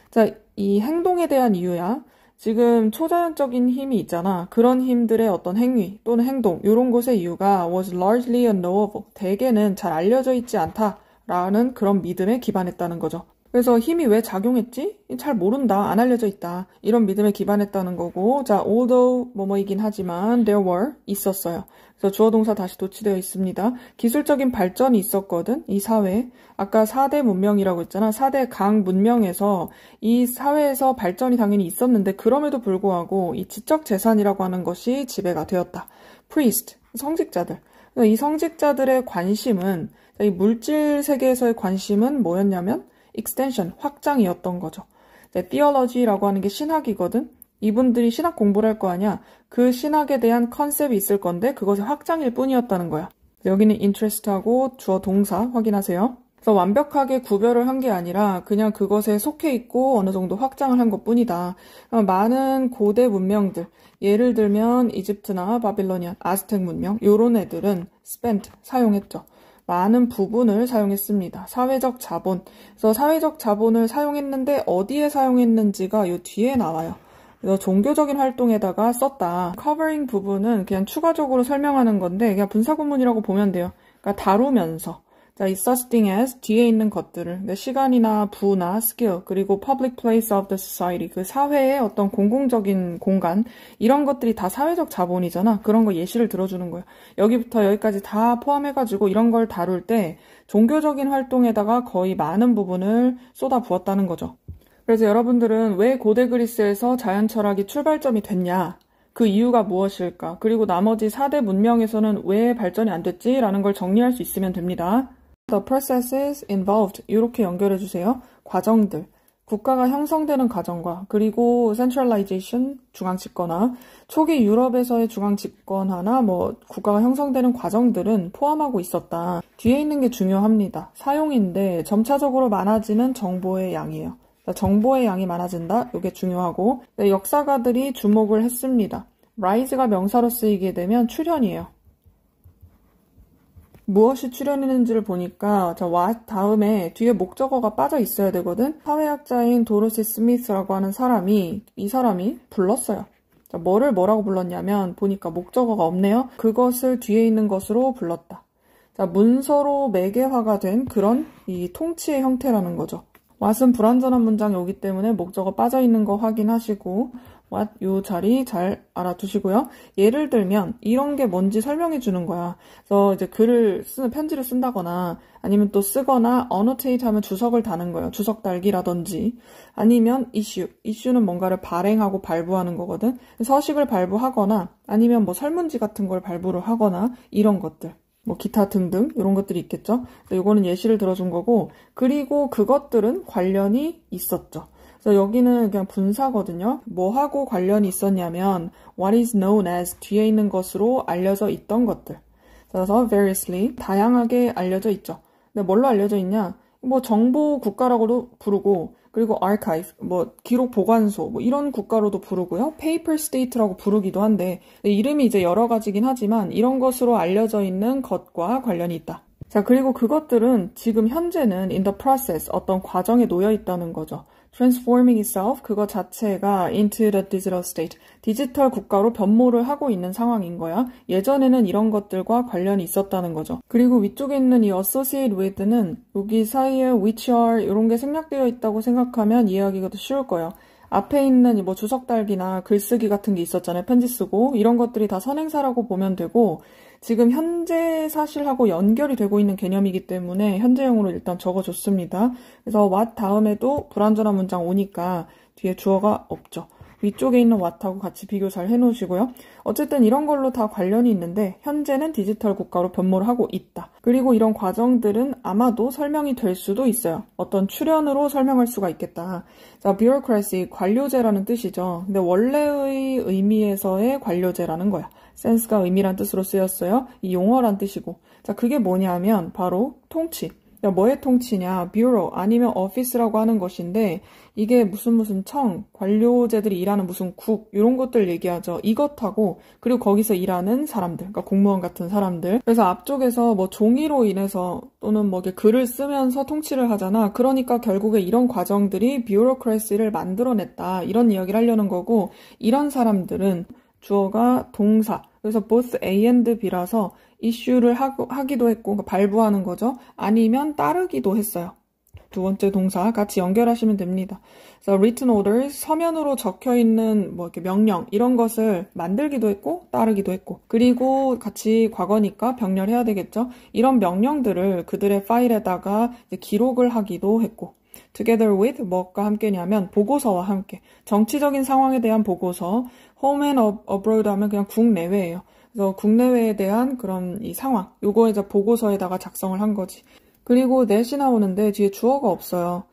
Speaker 1: 자, 이 행동에 대한 이유야. 지금 초자연적인 힘이 있잖아. 그런 힘들의 어떤 행위 또는 행동, 이런 것의 이유가 was largely unknowable. 대개는 잘 알려져 있지 않다라는 그런 믿음에 기반했다는 거죠. 그래서 힘이 왜 작용했지? 잘 모른다, 안 알려져 있다. 이런 믿음에 기반했다는 거고, 자, although 뭐뭐이긴 하지만 there were 있었어요. 그래서 주어 동사 다시 도치되어 있습니다. 기술적인 발전이 있었거든, 이 사회. 아까 4대 문명이라고 했잖아. 4대 강 문명에서 이 사회에서 발전이 당연히 있었는데 그럼에도 불구하고 이 지적 재산이라고 하는 것이 지배가 되었다. priest, 성직자들. 이 성직자들의 관심은, 이 물질 세계에서의 관심은 뭐였냐면 extension, 확장이었던 거죠. theology라고 하는 게 신학이거든. 이분들이 신학 공부를 할 거 아니야. 그 신학에 대한 컨셉이 있을 건데 그것의 확장일 뿐이었다는 거야. 여기는 interest하고 주어 동사 확인하세요. 그래서 완벽하게 구별을 한 게 아니라 그냥 그것에 속해 있고 어느 정도 확장을 한 것뿐이다. 많은 고대 문명들, 예를 들면 이집트나 바빌로니안, 아스텍 문명 요런 애들은 spent, 사용했죠. 많은 부분을 사용했습니다. 사회적 자본. 그래서 사회적 자본을 사용했는데 어디에 사용했는지가 요 뒤에 나와요. 그래서 종교적인 활동에다가 썼다. covering 부분은 그냥 추가적으로 설명하는 건데 그냥 분사구문이라고 보면 돼요. 그러니까 다루면서. 자, 이 such thing as 뒤에 있는 것들을 시간이나 부나 skill 그리고 public place of the society 그 사회의 어떤 공공적인 공간 이런 것들이 다 사회적 자본이잖아. 그런 거 예시를 들어주는 거예요. 여기부터 여기까지 다 포함해가지고 이런 걸 다룰 때 종교적인 활동에다가 거의 많은 부분을 쏟아부었다는 거죠. 그래서 여러분들은 왜 고대 그리스에서 자연 철학이 출발점이 됐냐? 그 이유가 무엇일까? 그리고 나머지 4대 문명에서는 왜 발전이 안 됐지? 라는 걸 정리할 수 있으면 됩니다. The processes involved 이렇게 연결해 주세요. 과정들. 국가가 형성되는 과정과 그리고 centralization, 중앙 집권화, 초기 유럽에서의 중앙 집권화나 국가가 형성되는 과정들은 포함하고 있었다. 뒤에 있는 게 중요합니다. 사용인데 점차적으로 많아지는 정보의 양이에요. 정보의 양이 많아진다. 이게 중요하고 역사가들이 주목을 했습니다. rise가 명사로 쓰이게 되면 출현이에요. 무엇이 출현했는지를 보니까 what 다음에 뒤에 목적어가 빠져 있어야 되거든. 사회학자인 도로시 스미스라고 하는 이 사람이 불렀어요. 자, 뭐라고 불렀냐면 보니까 목적어가 없네요. 그것을 뒤에 있는 것으로 불렀다. 자, 문서로 매개화가 된 그런 이 통치의 형태라는 거죠. what은 불완전한 문장이 오기 때문에 목적어 빠져 있는 거 확인하시고 what 요 자리 잘 알아두시고요. 예를 들면 이런 게 뭔지 설명해 주는 거야. 그래서 이제 편지를 쓴다거나 아니면 또 쓰거나 annotate 하면 주석을 다는 거예요. 주석 달기라든지 아니면 issue는 뭔가를 발행하고 발부하는 거거든. 서식을 발부하거나 아니면 설문지 같은 걸 발부를 하거나 이런 것들. 기타 등등 이런 것들이 있겠죠. 이거는 예시를 들어준 거고 그리고 그것들은 관련이 있었죠. 그래서 여기는 그냥 분사거든요. 뭐하고 관련이 있었냐면 what is known as 뒤에 있는 것으로 알려져 있던 것들. 그래서 variously 다양하게 알려져 있죠. 근데 뭘로 알려져 있냐? 정보 국가라고도 부르고 그리고 archive, 기록 보관소 이런 국가로도 부르고요. paper state라고 부르기도 한데 이름이 이제 여러 가지긴 하지만 이런 것으로 알려져 있는 것과 관련이 있다. 자, 그리고 그것들은 지금 현재는 in the process 어떤 과정에 놓여 있다는 거죠. transforming itself 그거 자체가 into the digital state 디지털 국가로 변모를 하고 있는 상황인 거야. 예전에는 이런 것들과 관련이 있었다는 거죠. 그리고 위쪽에 있는 이 associate with는 여기 사이에 which are 이런 게 생략되어 있다고 생각하면 이해하기가 더 쉬울 거예요. 앞에 있는 주석 달기나 글쓰기 같은 게 있었잖아요. 편지 쓰고 이런 것들이 다 선행사라고 보면 되고 지금 현재 사실하고 연결이 되고 있는 개념이기 때문에 현재형으로 일단 적어줬습니다. 그래서 what 다음에도 불완전한 문장 오니까 뒤에 주어가 없죠. 위쪽에 있는 what하고 같이 비교 잘 해놓으시고요. 어쨌든 이런 걸로 다 관련이 있는데 현재는 디지털 국가로 변모를 하고 있다. 그리고 이런 과정들은 아마도 설명이 될 수도 있어요. 어떤 출현으로 설명할 수가 있겠다. 자, bureaucracy, 관료제라는 뜻이죠. 근데 원래의 의미에서의 관료제라는 거야. sense가 의미란 뜻으로 쓰였어요. 이 용어란 뜻이고. 자, 그게 뭐냐면 바로 통치. 뭐의 통치냐? bureau 아니면 office라고 하는 것인데 이게 무슨 청, 관료제들이 일하는 무슨 국 이런 것들 얘기하죠. 이것하고 그리고 거기서 일하는 사람들, 그러니까 공무원 같은 사람들. 그래서 앞쪽에서 종이로 인해서 또는 이렇게 글을 쓰면서 통치를 하잖아. 그러니까 결국에 이런 과정들이 bureaucracy를 만들어냈다. 이런 이야기를 하려는 거고 이런 사람들은 주어가 동사. 그래서 both A and B라서 issue를 하기도 했고 그러니까 발부하는 거죠. 아니면 따르기도 했어요. 두 번째 동사 같이 연결하시면 됩니다. 그래서 written orders, 서면으로 적혀있는 이렇게 명령 이런 것을 만들기도 했고 따르기도 했고 그리고 같이 과거니까 병렬해야 되겠죠. 이런 명령들을 그들의 파일에다가 이제 기록을 하기도 했고 together with 뭐가 함께냐면 보고서와 함께 정치적인 상황에 대한 보고서 home and abroad 하면 그냥 국내외예요. 그래서 국내외에 대한 그런 이 상황 요거 이제 보고서에다가 작성을 한 거지. 그리고 that이 나오는데 뒤에 주어가 없어요.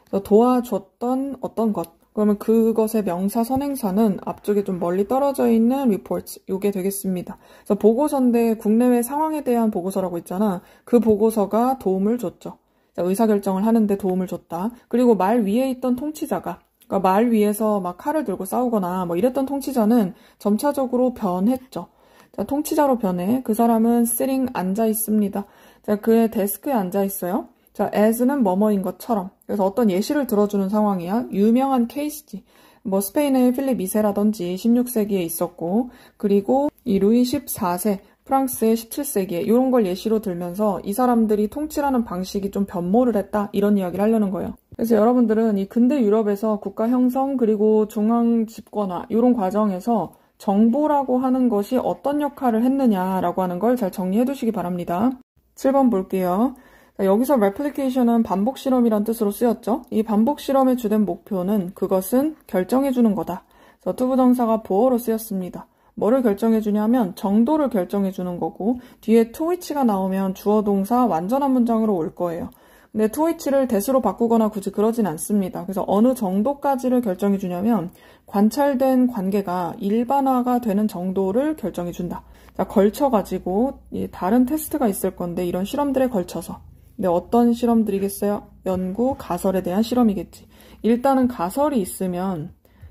Speaker 1: 그래서 도와줬던 어떤 것 그러면 그것의 명사 선행사는 앞쪽에 좀 멀리 떨어져 있는 reports, 요게 되겠습니다. 그래서 보고서인데 국내외 상황에 대한 보고서라고 있잖아. 그 보고서가 도움을 줬죠. 의사결정을 하는데 도움을 줬다. 그리고 말 위에 있던 통치자가, 그러니까 말 위에서 막 칼을 들고 싸우거나 뭐 이랬던 통치자는 점차적으로 변했죠. 자, 통치자로 변해. 그 사람은 sitting, 앉아 있습니다. 자, 그의 데스크에 앉아 있어요. 자, as는 뭐뭐인 것처럼. 그래서 어떤 예시를 들어주는 상황이야. 유명한 케이스지. 뭐 스페인의 필립 2세라든지 16세기에 있었고, 그리고 이 루이 14세, 프랑스의 17세기에 이런 걸 예시로 들면서 이 사람들이 통치라는 방식이 좀 변모를 했다, 이런 이야기를 하려는 거예요. 그래서 여러분들은 이 근대 유럽에서 국가 형성 그리고 중앙 집권화 이런 과정에서 정보라고 하는 것이 어떤 역할을 했느냐라고 하는 걸 잘 정리해 두시기 바랍니다. 7번 볼게요. 여기서 replication은 반복 실험이란 뜻으로 쓰였죠. 이 반복 실험의 주된 목표는 그것은 결정해주는 거다. 그래서 투부정사가 보어로 쓰였습니다. 뭐를 결정해주냐면 정도를 결정해주는 거고, 뒤에 to which가 나오면 주어 동사 완전한 문장으로 올 거예요. 근데 to which를 대수로 바꾸거나 굳이 그러진 않습니다. 그래서 어느 정도까지를 결정해주냐면 관찰된 관계가 일반화가 되는 정도를 결정해준다. 자, 걸쳐가지고 다른 테스트가 있을 건데 이런 실험들에 걸쳐서. 근데 어떤 실험들이겠어요? 연구, 가설에 대한 실험이겠지. 일단은 가설이 있으면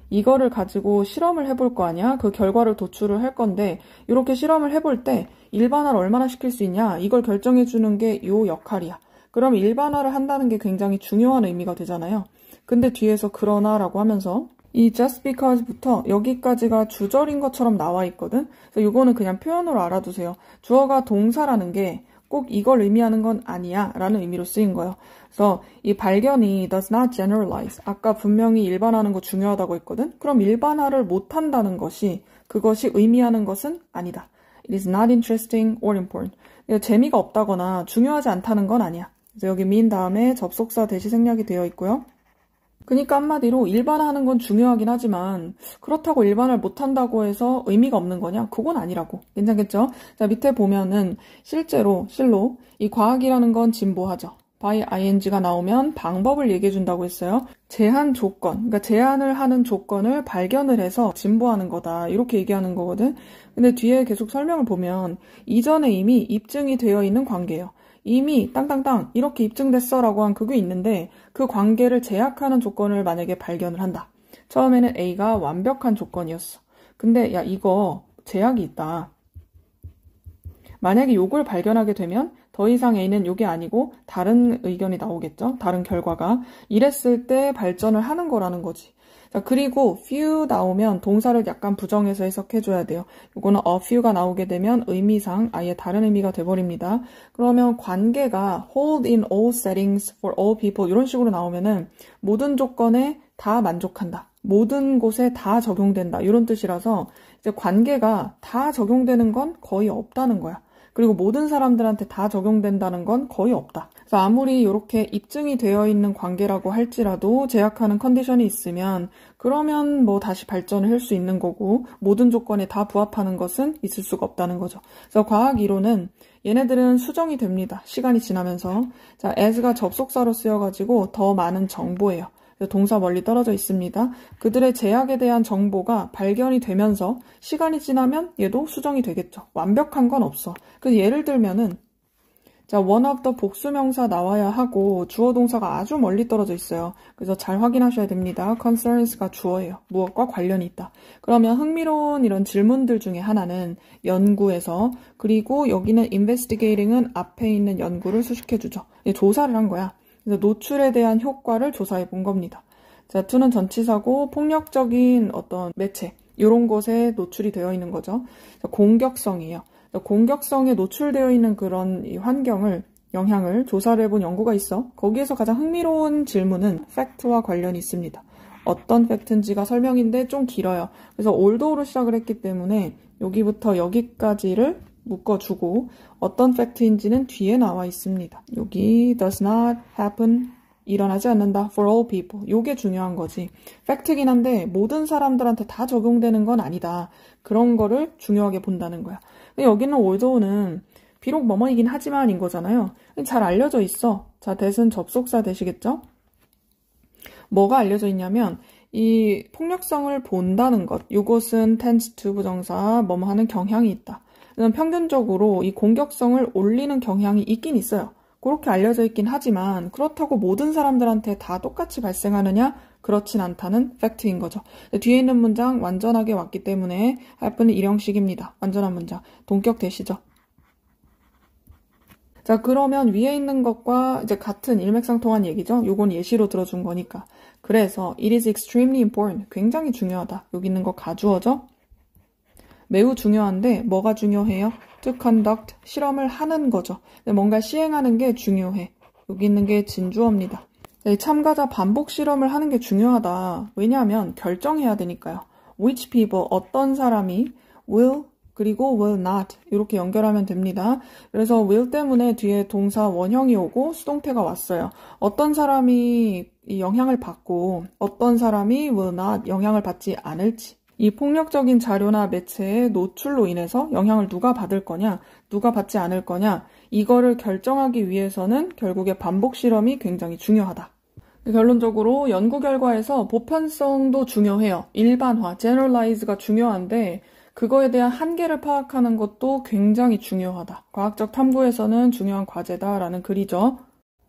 Speaker 1: 이거를 가지고 실험을 해볼 거 아니야? 그 결과를 도출을 할 건데 이렇게 실험을 해볼 때 일반화를 얼마나 시킬 수 있냐? 이걸 결정해주는 게 요 역할이야. 그럼 일반화를 한다는 게 굉장히 중요한 의미가 되잖아요. 근데 뒤에서 그러나라고 하면서 이 just because부터 여기까지가 주절인 것처럼 나와 있거든? 그래서 이거는 그냥 표현으로 알아두세요. 주어가 동사라는 게 꼭 이걸 의미하는 건 아니야 라는 의미로 쓰인 거예요. 그래서 이 발견이 does not generalize. 아까 분명히 일반화하는 거 중요하다고 했거든? 그럼 일반화를 못한다는 것이 그것이 의미하는 것은 아니다. It is not interesting or important. 재미가 없다거나 중요하지 않다는 건 아니야. 그래서 여기 mean 다음에 접속사 대시 생략이 되어 있고요. 그러니까 한마디로 일반화하는 건 중요하긴 하지만 그렇다고 일반화를 못한다고 해서 의미가 없는 거냐? 그건 아니라고. 괜찮겠죠? 자, 밑에 보면은 실로 이 과학이라는 건 진보하죠. by ing가 나오면 방법을 얘기해 준다고 했어요. 제한 조건, 그러니까 제한을 하는 조건을 발견을 해서 진보하는 거다. 이렇게 얘기하는 거거든. 근데 뒤에 계속 설명을 보면 이전에 이미 입증이 되어 있는 관계예요. 이미 땅땅땅 이렇게 입증됐어 라고 한 그게 있는데 그 관계를 제약하는 조건을 만약에 발견을 한다. 처음에는 A가 완벽한 조건이었어. 근데 야, 이거 제약이 있다. 만약에 요걸 발견하게 되면 더 이상 A는 요게 아니고 다른 의견이 나오겠죠. 다른 결과가. 이랬을 때 발전을 하는 거라는 거지. 자, 그리고 few 나오면 동사를 약간 부정해서 해석해줘야 돼요. 이거는 a few가 나오게 되면 의미상 아예 다른 의미가 돼버립니다. 그러면 관계가 hold in all settings for all people 이런 식으로 나오면은 모든 조건에 다 만족한다. 모든 곳에 다 적용된다. 이런 뜻이라서 이제 관계가 다 적용되는 건 거의 없다는 거야. 그리고 모든 사람들한테 다 적용된다는 건 거의 없다. 그래서 아무리 이렇게 입증이 되어 있는 관계라고 할지라도 제약하는 컨디션이 있으면 그러면 뭐 다시 발전을 할 수 있는 거고 모든 조건에 다 부합하는 것은 있을 수가 없다는 거죠. 그래서 과학 이론은 얘네들은 수정이 됩니다. 시간이 지나면서. 자, as가 접속사로 쓰여가지고 더 많은 정보예요. 동사 멀리 떨어져 있습니다. 그들의 제약에 대한 정보가 발견이 되면서 시간이 지나면 얘도 수정이 되겠죠. 완벽한 건 없어. 그래서 예를 들면은 자, one of the 복수명사 나와야 하고 주어 동사가 아주 멀리 떨어져 있어요. 그래서 잘 확인하셔야 됩니다. concerns가 주어예요. 무엇과 관련이 있다. 그러면 흥미로운 이런 질문들 중에 하나는 연구에서, 그리고 여기는 investigating은 앞에 있는 연구를 수식해주죠. 조사를 한 거야. 그래서 노출에 대한 효과를 조사해 본 겁니다. 자, to는 전치사고 폭력적인 어떤 매체 이런 곳에 노출이 되어 있는 거죠. 자, 공격성이에요. 공격성에 노출되어 있는 그런 이 환경을, 영향을 조사를 해본 연구가 있어. 거기에서 가장 흥미로운 질문은 팩트와 관련이 있습니다. 어떤 팩트인지가 설명인데 좀 길어요. 그래서 although로 시작을 했기 때문에 여기부터 여기까지를 묶어주고 어떤 팩트인지는 뒤에 나와 있습니다. 여기 does not happen, 일어나지 않는다 for all people. 요게 중요한 거지. 팩트긴 한데 모든 사람들한테 다 적용되는 건 아니다. 그런 거를 중요하게 본다는 거야. 근데 여기는 although는 비록 뭐뭐이긴 하지만인 거잖아요. 잘 알려져 있어. 자, that은 접속사 되시겠죠? 뭐가 알려져 있냐면 이 폭력성을 본다는 것, 이것은 tends to 부정사 뭐뭐 하는 경향이 있다. 평균적으로 이 공격성을 올리는 경향이 있긴 있어요. 그렇게 알려져 있긴 하지만 그렇다고 모든 사람들한테 다 똑같이 발생하느냐? 그렇진 않다는 팩트인 거죠. 뒤에 있는 문장 완전하게 왔기 때문에 하여튼 일형식입니다. 완전한 문장. 동격 되시죠? 자, 그러면 위에 있는 것과 이제 같은 일맥상통한 얘기죠. 요건 예시로 들어준 거니까. 그래서 it is extremely important. 굉장히 중요하다. 여기 있는 거 가주어죠. 매우 중요한데 뭐가 중요해요? To conduct, 실험을 하는 거죠. 뭔가 시행하는 게 중요해. 여기 있는 게 진주어입니다. 참가자 반복 실험을 하는 게 중요하다. 왜냐하면 결정해야 되니까요. Which people, 어떤 사람이 will, 그리고 will not 이렇게 연결하면 됩니다. 그래서 will 때문에 뒤에 동사 원형이 오고 수동태가 왔어요. 어떤 사람이 이 영향을 받고 어떤 사람이 will not 영향을 받지 않을지. 이 폭력적인 자료나 매체의 노출로 인해서 영향을 누가 받을 거냐, 누가 받지 않을 거냐, 이거를 결정하기 위해서는 결국에 반복 실험이 굉장히 중요하다. 결론적으로 연구 결과에서 보편성도 중요해요. 일반화, generalize가 중요한데 그거에 대한 한계를 파악하는 것도 굉장히 중요하다. 과학적 탐구에서는 중요한 과제다라는 글이죠.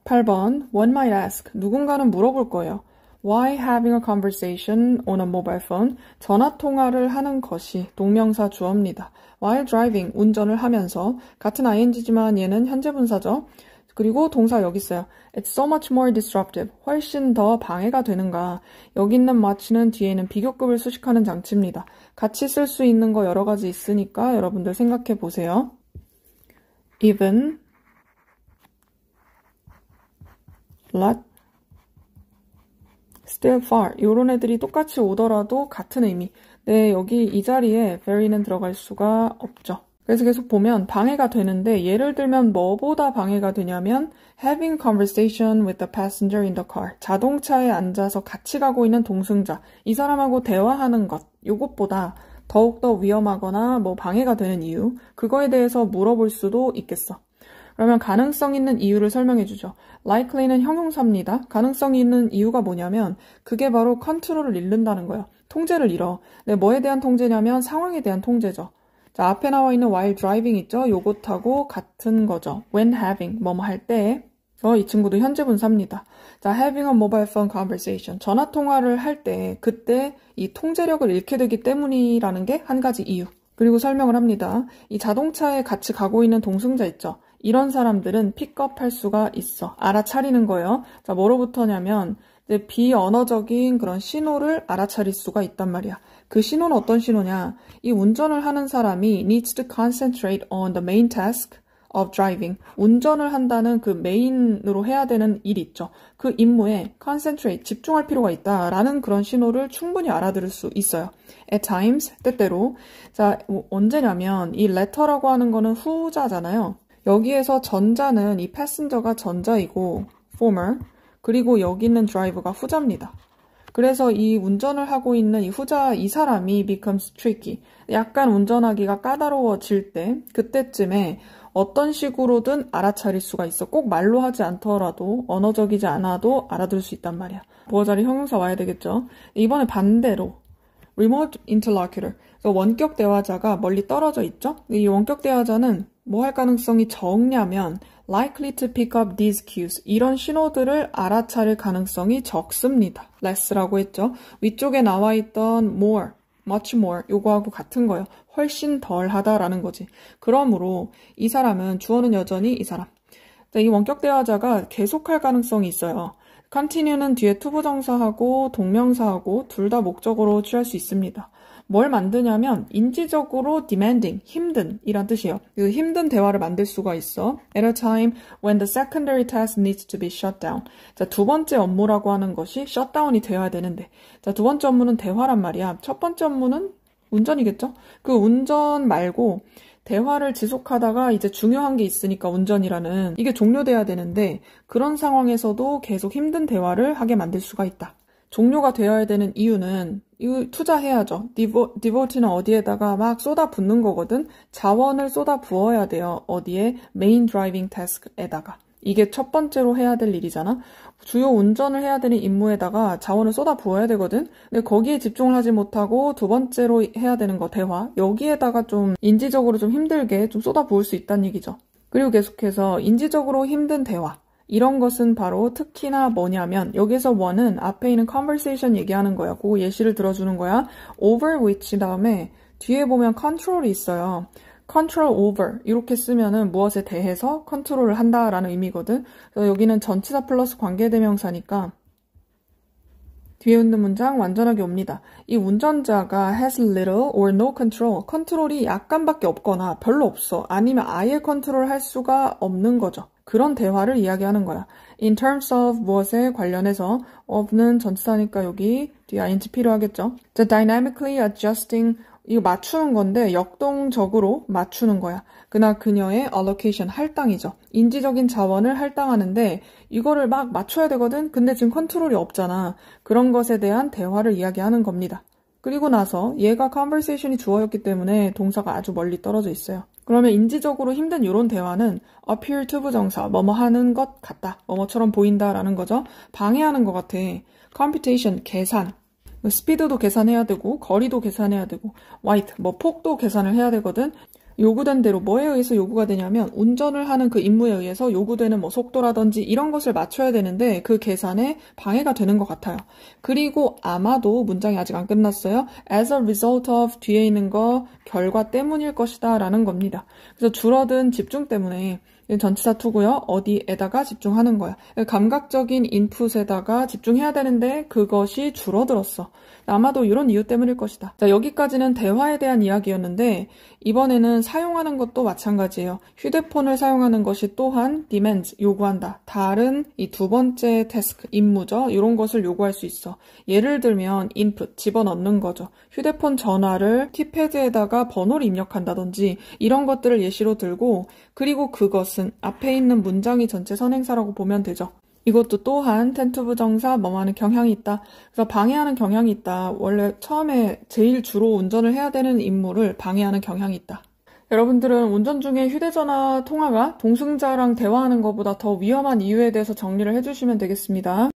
Speaker 1: 8번, one might ask, 누군가는 물어볼 거예요. Why having a conversation on a mobile phone? 전화 통화를 하는 것이 동명사 주어입니다. While driving, 운전을 하면서 같은 ing지만 얘는 현재 분사죠. 그리고 동사 여기 있어요. It's so much more disruptive. 훨씬 더 방해가 되는가. 여기 있는 much는 뒤에는 비교급을 수식하는 장치입니다. 같이 쓸 수 있는 거 여러 가지 있으니까 여러분들 생각해 보세요. Even, lot, still far. 이런 애들이 똑같이 오더라도 같은 의미. 네, 여기 이 자리에 very는 들어갈 수가 없죠. 그래서 계속 보면 방해가 되는데 예를 들면 뭐보다 방해가 되냐면 having conversation with the passenger in the car. 자동차에 앉아서 같이 가고 있는 동승자. 이 사람하고 대화하는 것. 요것보다 더욱더 위험하거나 뭐 방해가 되는 이유. 그거에 대해서 물어볼 수도 있겠어. 그러면 가능성 있는 이유를 설명해 주죠. likely는 형용사입니다. 가능성이 있는 이유가 뭐냐면 그게 바로 컨트롤을 잃는다는 거예요. 통제를 잃어. 네, 뭐에 대한 통제냐면 상황에 대한 통제죠. 자, 앞에 나와 있는 while driving 있죠? 요것하고 같은 거죠. when having, 뭐뭐 할 때. 이 친구도 현재 분사입니다. 자, having a mobile phone conversation. 전화 통화를 할 때, 그때 이 통제력을 잃게 되기 때문이라는 게 한 가지 이유. 그리고 설명을 합니다. 이 자동차에 같이 가고 있는 동승자 있죠? 이런 사람들은 픽업할 수가 있어. 알아차리는 거예요. 자, 뭐로부터냐면 이제 비언어적인 그런 신호를 알아차릴 수가 있단 말이야. 그 신호는 어떤 신호냐? 이 운전을 하는 사람이 needs to concentrate on the main task of driving. 운전을 한다는 그 메인으로 해야 되는 일 있죠. 그 임무에 concentrate, 집중할 필요가 있다라는 그런 신호를 충분히 알아들을 수 있어요. At times, 때때로. 자, 언제냐면 이 letter라고 하는 거는 후자잖아요. 여기에서 전자는 이 패신저가 전자이고 former, 그리고 여기 있는 drive가 후자입니다. 그래서 이 운전을 하고 있는 이 후자 이 사람이 becomes tricky. 약간 운전하기가 까다로워질 때 그때쯤에 어떤 식으로든 알아차릴 수가 있어. 꼭 말로 하지 않더라도 언어적이지 않아도 알아들 수 있단 말이야. 보어 자리 형용사 와야 되겠죠. 이번에 반대로 remote interlocutor. 원격 대화자가 멀리 떨어져 있죠. 이 원격 대화자는 뭐 할 가능성이 적냐면 likely to pick up these cues. 이런 신호들을 알아차릴 가능성이 적습니다. less라고 했죠. 위쪽에 나와 있던 more, much more 요거하고 같은 거예요. 훨씬 덜 하다라는 거지. 그러므로 이 사람은 주어는 여전히 이 사람. 이 원격 대화자가 계속할 가능성이 있어요. continue는 뒤에 투부정사하고 동명사하고 둘 다 목적어로 취할 수 있습니다. 뭘 만드냐면 인지적으로 demanding, 힘든 이란 뜻이에요. 그 힘든 대화를 만들 수가 있어. At a time when the secondary task needs to be shut down. 자, 두 번째 업무라고 하는 것이 shutdown이 되어야 되는데 자, 두 번째 업무는 대화란 말이야. 첫 번째 업무는 운전이겠죠? 그 운전 말고 대화를 지속하다가 이제 중요한 게 있으니까 운전이라는 이게 종료돼야 되는데 그런 상황에서도 계속 힘든 대화를 하게 만들 수가 있다. 종료가 되어야 되는 이유는 이거 투자해야죠. devote는 어디에다가 막 쏟아붓는 거거든. 자원을 쏟아부어야 돼요. 어디에? main driving task에다가. 이게 첫 번째로 해야 될 일이잖아. 주요 운전을 해야 되는 임무에다가 자원을 쏟아 부어야 되거든. 근데 거기에 집중을 하지 못하고 두 번째로 해야 되는 거 대화. 여기에다가 좀 인지적으로 좀 힘들게 좀 쏟아 부을 수 있다는 얘기죠. 그리고 계속해서 인지적으로 힘든 대화. 이런 것은 바로 특히나 뭐냐면 여기서 one은 앞에 있는 conversation 얘기하는 거야. 그 예시를 들어주는 거야. over which 다음에 뒤에 보면 control이 있어요. control over 이렇게 쓰면은 무엇에 대해서 컨트롤을 한다라는 의미거든. 그래서 여기는 전치사 플러스 관계대명사니까 뒤에 있는 문장 완전하게 옵니다. 이 운전자가 has little or no control. 컨트롤이 약간밖에 없거나 별로 없어. 아니면 아예 컨트롤할 수가 없는 거죠. 그런 대화를 이야기하는 거야. In terms of 무엇에 관련해서 of는 전치사니까 여기 뒤에 ing 필요하겠죠. The dynamically adjusting 이거 맞추는 건데 역동적으로 맞추는 거야. 그나 그녀의 allocation, 할당이죠. 인지적인 자원을 할당하는데 이거를 막 맞춰야 되거든? 근데 지금 컨트롤이 없잖아. 그런 것에 대한 대화를 이야기하는 겁니다. 그리고 나서 얘가 conversation이 주어였기 때문에 동사가 아주 멀리 떨어져 있어요. 그러면 인지적으로 힘든 이런 대화는 appear to 부정사, 뭐뭐 하는 것 같다, 뭐뭐처럼 보인다라는 거죠. 방해하는 것 같아. computation, 계산. 스피드도 계산해야 되고 거리도 계산해야 되고 weight, 뭐 폭도 계산을 해야 되거든. 요구된 대로 뭐에 의해서 요구가 되냐면 운전을 하는 그 임무에 의해서 요구되는 뭐 속도라든지 이런 것을 맞춰야 되는데 그 계산에 방해가 되는 것 같아요. 그리고 아마도 문장이 아직 안 끝났어요. As a result of 뒤에 있는 거 결과 때문일 것이다 라는 겁니다. 그래서 줄어든 집중 때문에 전치사 투고요. 어디에다가 집중하는 거야. 감각적인 인풋에다가 집중해야 되는데 그것이 줄어들었어. 아마도 이런 이유 때문일 것이다. 자, 여기까지는 대화에 대한 이야기였는데 이번에는 사용하는 것도 마찬가지예요. 휴대폰을 사용하는 것이 또한 demands, 요구한다. 다른 이 두 번째 태스크, 임무죠. 이런 것을 요구할 수 있어. 예를 들면 input, 집어넣는 거죠. 휴대폰 전화를 키패드에다가 번호를 입력한다든지 이런 것들을 예시로 들고 그리고 그것은 앞에 있는 문장이 전체 선행사라고 보면 되죠. 이것도 또한 텐트 부정사 뭐뭐하는 경향이 있다. 그래서 방해하는 경향이 있다. 원래 처음에 제일 주로 운전을 해야 되는 임무를 방해하는 경향이 있다. 여러분들은 운전 중에 휴대전화 통화가 동승자랑 대화하는 것보다 더 위험한 이유에 대해서 정리를 해주시면 되겠습니다.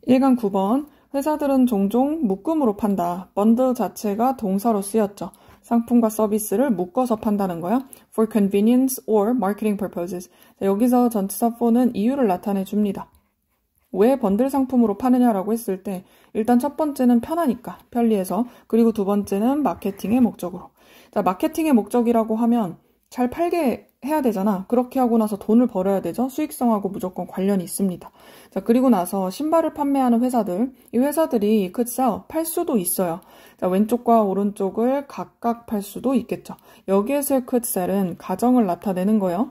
Speaker 1: 1강 9번 회사들은 종종 묶음으로 판다. 번드 자체가 동사로 쓰였죠. 상품과 서비스를 묶어서 판다는 거야. For convenience or marketing purposes. 자, 여기서 전치사 for는 이유를 나타내 줍니다. 왜 번들 상품으로 파느냐라고 했을 때 일단 첫 번째는 편하니까, 편리해서. 그리고 두 번째는 마케팅의 목적으로. 자, 마케팅의 목적이라고 하면 잘 팔게 해야 되잖아. 그렇게 하고 나서 돈을 벌어야 되죠. 수익성하고 무조건 관련이 있습니다. 자, 그리고 나서 신발을 판매하는 회사들, 이 회사들이 could sell, 팔 수도 있어요. 자, 왼쪽과 오른쪽을 각각 팔 수도 있겠죠. 여기에서의 could sell은 가정을 나타내는 거예요.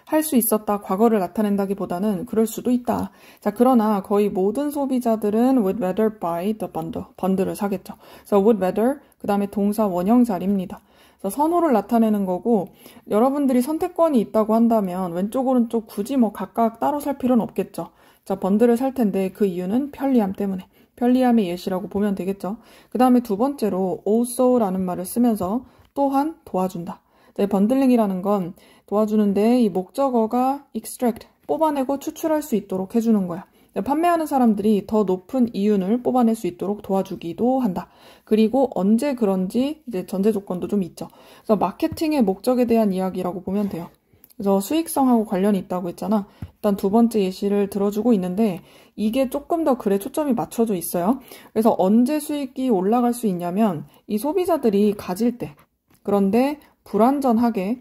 Speaker 1: 할 수 있었다, 과거를 나타낸다기보다는 그럴 수도 있다. 자, 그러나 거의 모든 소비자들은 would rather buy the bundle, 번들을 사겠죠. 그래서 would rather, 그 다음에 동사 원형 자리입니다. 그래서 선호를 나타내는 거고 여러분들이 선택권이 있다고 한다면 왼쪽 오른쪽 굳이 뭐 각각 따로 살 필요는 없겠죠. 자, 번들을 살 텐데 그 이유는 편리함 때문에. 편리함의 예시라고 보면 되겠죠. 그 다음에 두 번째로 also라는 말을 쓰면서 또한 도와준다. 자, 번들링이라는 건 도와주는데 이 목적어가 extract, 뽑아내고 추출할 수 있도록 해주는 거야. 판매하는 사람들이 더 높은 이윤을 뽑아낼 수 있도록 도와주기도 한다. 그리고 언제 그런지 이제 전제 조건도 좀 있죠. 그래서 마케팅의 목적에 대한 이야기라고 보면 돼요. 그래서 수익성하고 관련이 있다고 했잖아. 일단 두 번째 예시를 들어주고 있는데 이게 조금 더 글에 초점이 맞춰져 있어요. 그래서 언제 수익이 올라갈 수 있냐면 이 소비자들이 가질 때, 그런데 불완전하게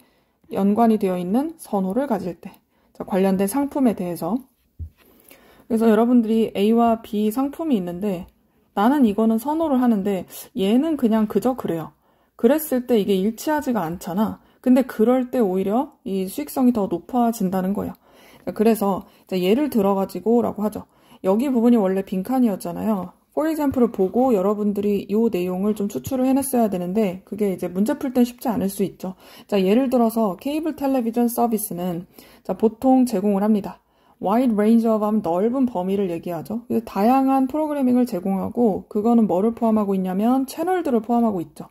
Speaker 1: 연관이 되어 있는 선호를 가질 때, 자, 관련된 상품에 대해서. 그래서 여러분들이 A와 B 상품이 있는데 나는 이거는 선호를 하는데 얘는 그냥 그저 그래요. 그랬을 때 이게 일치하지가 않잖아. 근데 그럴 때 오히려 이 수익성이 더 높아진다는 거예요. 그래서 예를 들어가지고 라고 하죠. 여기 부분이 원래 빈칸이었잖아요. For example을 보고 여러분들이 이 내용을 좀 추출을 해냈어야 되는데 그게 이제 문제 풀 땐 쉽지 않을 수 있죠. 자, 예를 들어서 케이블 텔레비전 서비스는 자, 보통 제공을 합니다. wide range of 하면 넓은 범위를 얘기하죠. 다양한 프로그래밍을 제공하고 그거는 뭐를 포함하고 있냐면 채널들을 포함하고 있죠.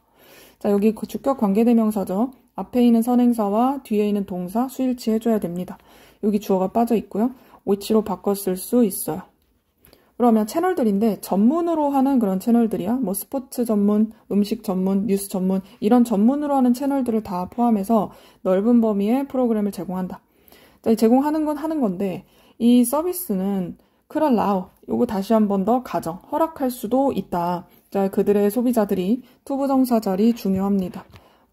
Speaker 1: 자, 여기 그 주격 관계대명사죠. 앞에 있는 선행사와 뒤에 있는 동사 수일치 해줘야 됩니다. 여기 주어가 빠져 있고요. which로 바꿔 쓸 수 있어요. 그러면 채널들인데 전문으로 하는 그런 채널들이야. 뭐 스포츠 전문, 음식 전문, 뉴스 전문 이런 전문으로 하는 채널들을 다 포함해서 넓은 범위의 프로그램을 제공한다. 자, 제공하는 건 하는 건데 이 서비스는 could allow 요거 다시 한 번 더 가정, 허락할 수도 있다. 자, 그들의 소비자들이 투부정사 자리 중요합니다.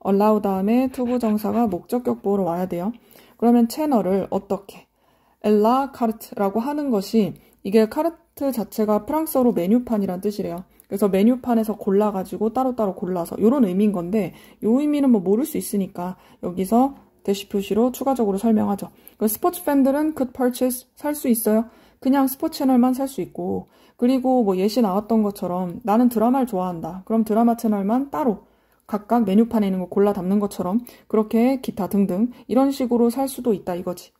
Speaker 1: allow 다음에 투부정사가 목적격 보호로 와야 돼요. 그러면 채널을 어떻게? 엘라 카르트라고 하는 것이 이게 카르트 자체가 프랑스어로 메뉴판이란 뜻이래요. 그래서 메뉴판에서 골라가지고 따로따로 골라서 이런 의미인 건데 이 의미는 뭐 모를 수 있으니까 여기서 대시 표시로 추가적으로 설명하죠. 스포츠 팬들은 could purchase 살 수 있어요. 그냥 스포츠 채널만 살 수 있고 그리고 뭐 예시 나왔던 것처럼 나는 드라마를 좋아한다. 그럼 드라마 채널만 따로 각각 메뉴판에 있는 거 골라 담는 것처럼 그렇게 기타 등등 이런 식으로 살 수도 있다 이거지.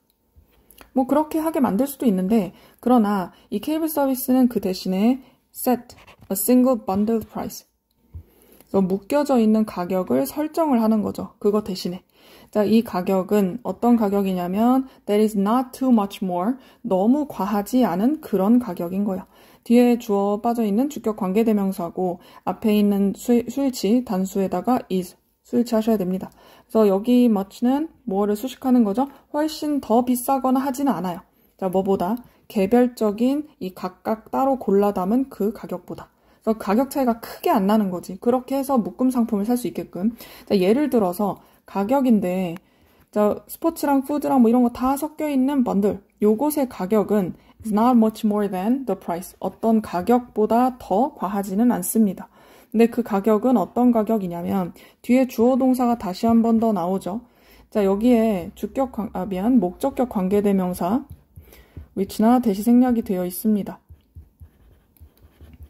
Speaker 1: 뭐 그렇게 하게 만들 수도 있는데 그러나 이 케이블 서비스는 그 대신에 set a single bundled price 그래서 묶여져 있는 가격을 설정을 하는 거죠. 그거 대신에 자, 이 가격은 어떤 가격이냐면 that is not too much more 너무 과하지 않은 그런 가격인 거예요. 뒤에 주어 빠져있는 주격 관계대명사고 앞에 있는 수일치 단수에다가 is 수일치 하셔야 됩니다. 그래서 여기 much는 뭐를 수식하는 거죠? 훨씬 더 비싸거나 하지는 않아요. 자, 뭐보다? 개별적인 이 각각 따로 골라 담은 그 가격보다. 그래서 가격 차이가 크게 안 나는 거지. 그렇게 해서 묶음 상품을 살 수 있게끔. 자, 예를 들어서 가격인데 자, 스포츠랑 푸드랑 뭐 이런 거 다 섞여 있는 번들. 요것의 가격은 is not much more than the price. 어떤 가격보다 더 과하지는 않습니다. 근데 그 가격은 어떤 가격이냐면 뒤에 주어 동사가 다시 한 번 더 나오죠. 자, 여기에 목적격 관계대명사 which나 대시 생략이 되어 있습니다.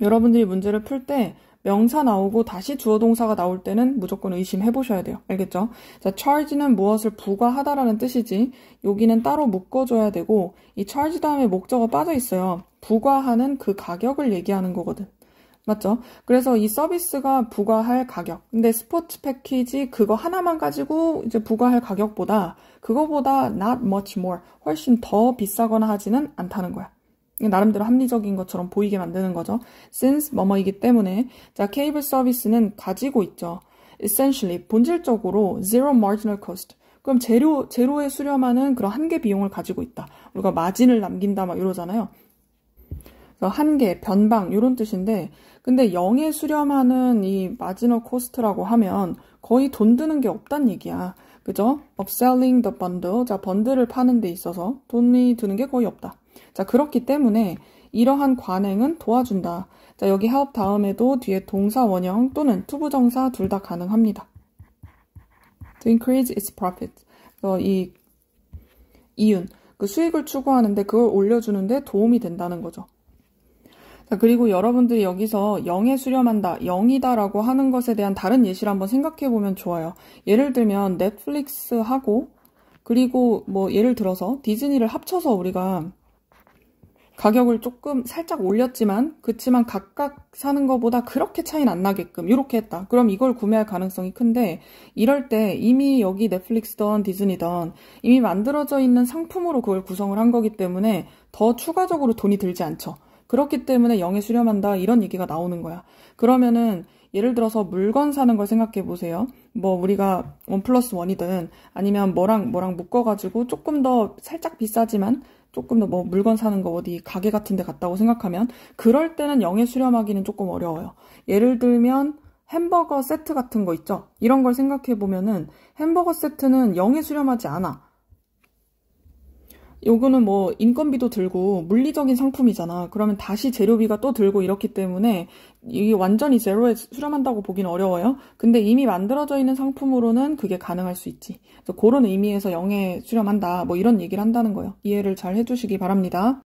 Speaker 1: 여러분들이 문제를 풀 때 명사 나오고 다시 주어 동사가 나올 때는 무조건 의심해 보셔야 돼요. 알겠죠? 자, charge는 무엇을 부과하다라는 뜻이지 여기는 따로 묶어줘야 되고 이 charge 다음에 목적어 빠져 있어요. 부과하는 그 가격을 얘기하는 거거든. 맞죠? 그래서 이 서비스가 부과할 가격. 근데 스포츠 패키지 그거 하나만 가지고 이제 부과할 가격보다 그거보다 not much more 훨씬 더 비싸거나 하지는 않다는 거야. 나름대로 합리적인 것처럼 보이게 만드는 거죠. since 뭐뭐이기 때문에 자 케이블 서비스는 가지고 있죠. essentially 본질적으로 zero marginal cost. 그럼 제로에 수렴하는 그런 한계 비용을 가지고 있다. 우리가 마진을 남긴다 막 이러잖아요. 한계, 변방 이런 뜻인데 근데 0에 수렴하는 이 마지널 코스트라고 하면 거의 돈 드는 게 없단 얘기야. 그죠? upselling the bundle. 자, 번들을 파는 데 있어서 돈이 드는 게 거의 없다. 자, 그렇기 때문에 이러한 관행은 도와준다. 자, 여기 help 다음에도 뒤에 동사 원형 또는 투부정사 둘 다 가능합니다. To increase its profit. 그래서 이 이윤, 그 수익을 추구하는데 그걸 올려주는데 도움이 된다는 거죠. 자, 그리고 여러분들이 여기서 0에 수렴한다, 0이다라고 하는 것에 대한 다른 예시를 한번 생각해 보면 좋아요. 예를 들면 넷플릭스하고 그리고 뭐 예를 들어서 디즈니를 합쳐서 우리가 가격을 조금 살짝 올렸지만 그치만 각각 사는 것보다 그렇게 차이는 안 나게끔 이렇게 했다. 그럼 이걸 구매할 가능성이 큰데 이럴 때 이미 여기 넷플릭스든 디즈니든 이미 만들어져 있는 상품으로 그걸 구성을 한 거기 때문에 더 추가적으로 돈이 들지 않죠. 그렇기 때문에 0에 수렴한다 이런 얘기가 나오는 거야. 그러면은 예를 들어서 물건 사는 걸 생각해 보세요. 뭐 우리가 1+1이든 아니면 뭐랑 묶어가지고 조금 더 살짝 비싸지만 조금 더 뭐 물건 사는 거 어디 가게 같은 데 갔다고 생각하면 그럴 때는 0에 수렴하기는 조금 어려워요. 예를 들면 햄버거 세트 같은 거 있죠. 이런 걸 생각해 보면은 햄버거 세트는 0에 수렴하지 않아. 요거는 뭐 인건비도 들고 물리적인 상품이잖아. 그러면 다시 재료비가 또 들고 이렇기 때문에 이게 완전히 제로에 수렴한다고 보기는 어려워요. 근데 이미 만들어져 있는 상품으로는 그게 가능할 수 있지. 그래서 그런 의미에서 0에 수렴한다. 뭐 이런 얘기를 한다는 거예요. 이해를 잘 해주시기 바랍니다.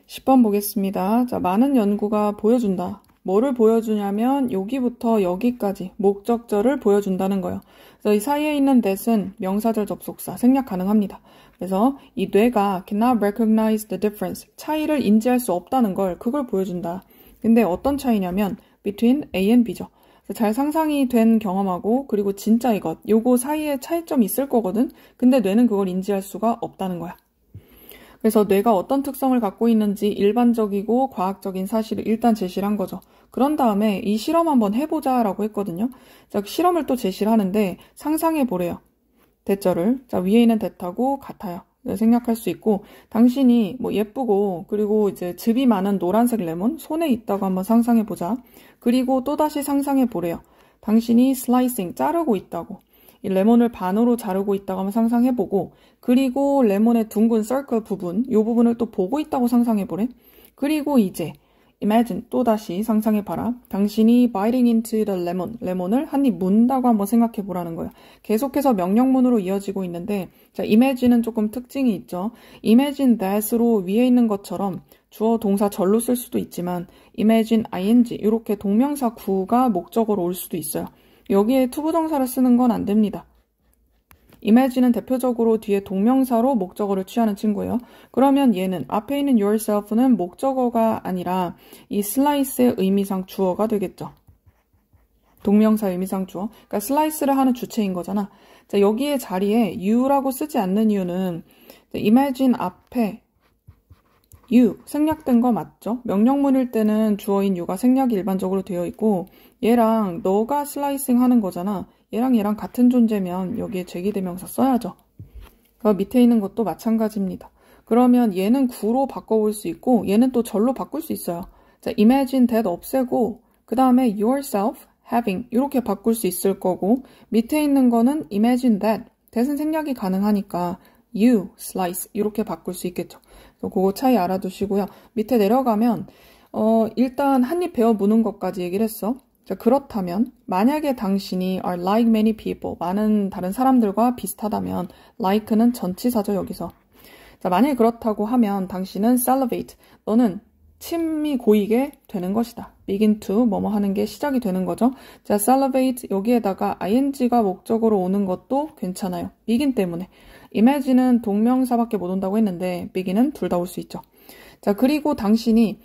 Speaker 1: 10번 보겠습니다. 자, 많은 연구가 보여준다. 뭐를 보여주냐면 여기부터 여기까지 목적절을 보여준다는 거예요. 그래서 이 사이에 있는 that은 명사절 접속사 생략 가능합니다. 그래서 이 뇌가 cannot recognize the difference 차이를 인지할 수 없다는 걸 그걸 보여준다. 근데 어떤 차이냐면 between A and B죠. 잘 상상이 된 경험하고 그리고 진짜 이것, 요거 사이에 차이점이 있을 거거든. 근데 뇌는 그걸 인지할 수가 없다는 거야. 그래서 뇌가 어떤 특성을 갖고 있는지 일반적이고 과학적인 사실을 일단 제시를 한 거죠. 그런 다음에 이 실험 한번 해보자라고 했거든요. 자, 실험을 또 제시를 하는데 상상해 보래요. 대절을. 자, 위에 있는 대하고 같아요. 생략할 수 있고, 당신이 뭐 예쁘고, 그리고 이제 즙이 많은 노란색 레몬 손에 있다고 한번 상상해 보자. 그리고 또다시 상상해 보래요. 당신이 슬라이싱, 자르고 있다고. 이 레몬을 반으로 자르고 있다고 한번 상상해 보고, 그리고 레몬의 둥근 서클 부분, 이 부분을 또 보고 있다고 상상해 보래. 그리고 이제 imagine, 또다시 상상해봐라. 당신이 biting into the lemon, 레몬을 한 입 문다고 한번 생각해보라는 거예요. 계속해서 명령문으로 이어지고 있는데, 자, imagine은 조금 특징이 있죠. imagine that으로 위에 있는 것처럼 주어 동사 절로 쓸 수도 있지만, imagine ing, 이렇게 동명사 구가 목적어로 올 수도 있어요. 여기에 투부정사를 쓰는 건 안 됩니다. imagine은 대표적으로 뒤에 동명사로 목적어를 취하는 친구예요. 그러면 얘는 앞에 있는 yourself는 목적어가 아니라 이 slice의 의미상 주어가 되겠죠. 동명사 의미상 주어. 그러니까 slice를 하는 주체인 거잖아. 자, 여기에 자리에 you라고 쓰지 않는 이유는 imagine 앞에 you 생략된 거 맞죠? 명령문일 때는 주어인 you가 생략이 일반적으로 되어 있고 얘랑 너가 슬라이싱 하는 거잖아. 얘랑 같은 존재면 여기에 제기대명사 써야죠. 그 밑에 있는 것도 마찬가지입니다. 그러면 얘는 구로 바꿔볼 수 있고 얘는 또 절로 바꿀 수 있어요. 자, imagine that 없애고 그 다음에 yourself, having 이렇게 바꿀 수 있을 거고 밑에 있는 거는 imagine that, that은 생략이 가능하니까 you, slice 이렇게 바꿀 수 있겠죠. 그거 차이 알아두시고요. 밑에 내려가면 일단 한 입 베어 무는 것까지 얘기를 했어. 자, 그렇다면 만약에 당신이 are like many people, 많은 다른 사람들과 비슷하다면 like는 전치사죠, 여기서. 자, 만약에 그렇다고 하면 당신은 salivate, 너는 침이 고이게 되는 것이다. begin to 뭐뭐 하는 게 시작이 되는 거죠. 자, salivate 여기에다가 ing가 목적으로 오는 것도 괜찮아요. begin 때문에. imagine은 동명사밖에 못 온다고 했는데 begin은 둘 다 올 수 있죠. 자, 그리고 당신이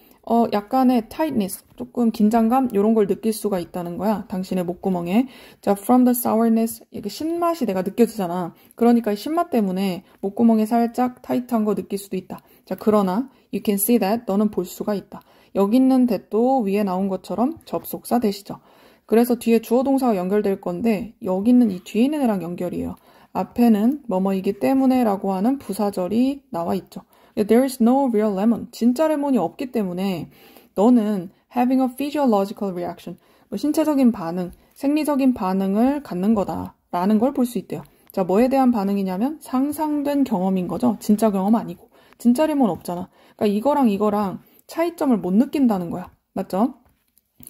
Speaker 1: 약간의 tightness, 조금 긴장감 이런 걸 느낄 수가 있다는 거야. 당신의 목구멍에. 자, from the sourness, 이게 신맛이 내가 느껴지잖아. 그러니까 신맛 때문에 목구멍에 살짝 타이트한 거 느낄 수도 있다. 자, 그러나 you can see that, 너는 볼 수가 있다. 여기 있는 that도 위에 나온 것처럼 접속사 대시죠. 그래서 뒤에 주어 동사가 연결될 건데 여기 있는 이 뒤에 있는 애랑 연결이에요. 앞에는 뭐뭐이기 때문에 라고 하는 부사절이 나와 있죠. There is no real lemon. 진짜 레몬이 없기 때문에 너는 having a physiological reaction. 신체적인 반응, 생리적인 반응을 갖는 거다. 라는 걸 볼 수 있대요. 자, 뭐에 대한 반응이냐면 상상된 경험인 거죠. 진짜 경험 아니고. 진짜 레몬 없잖아. 그러니까 이거랑 차이점을 못 느낀다는 거야. 맞죠?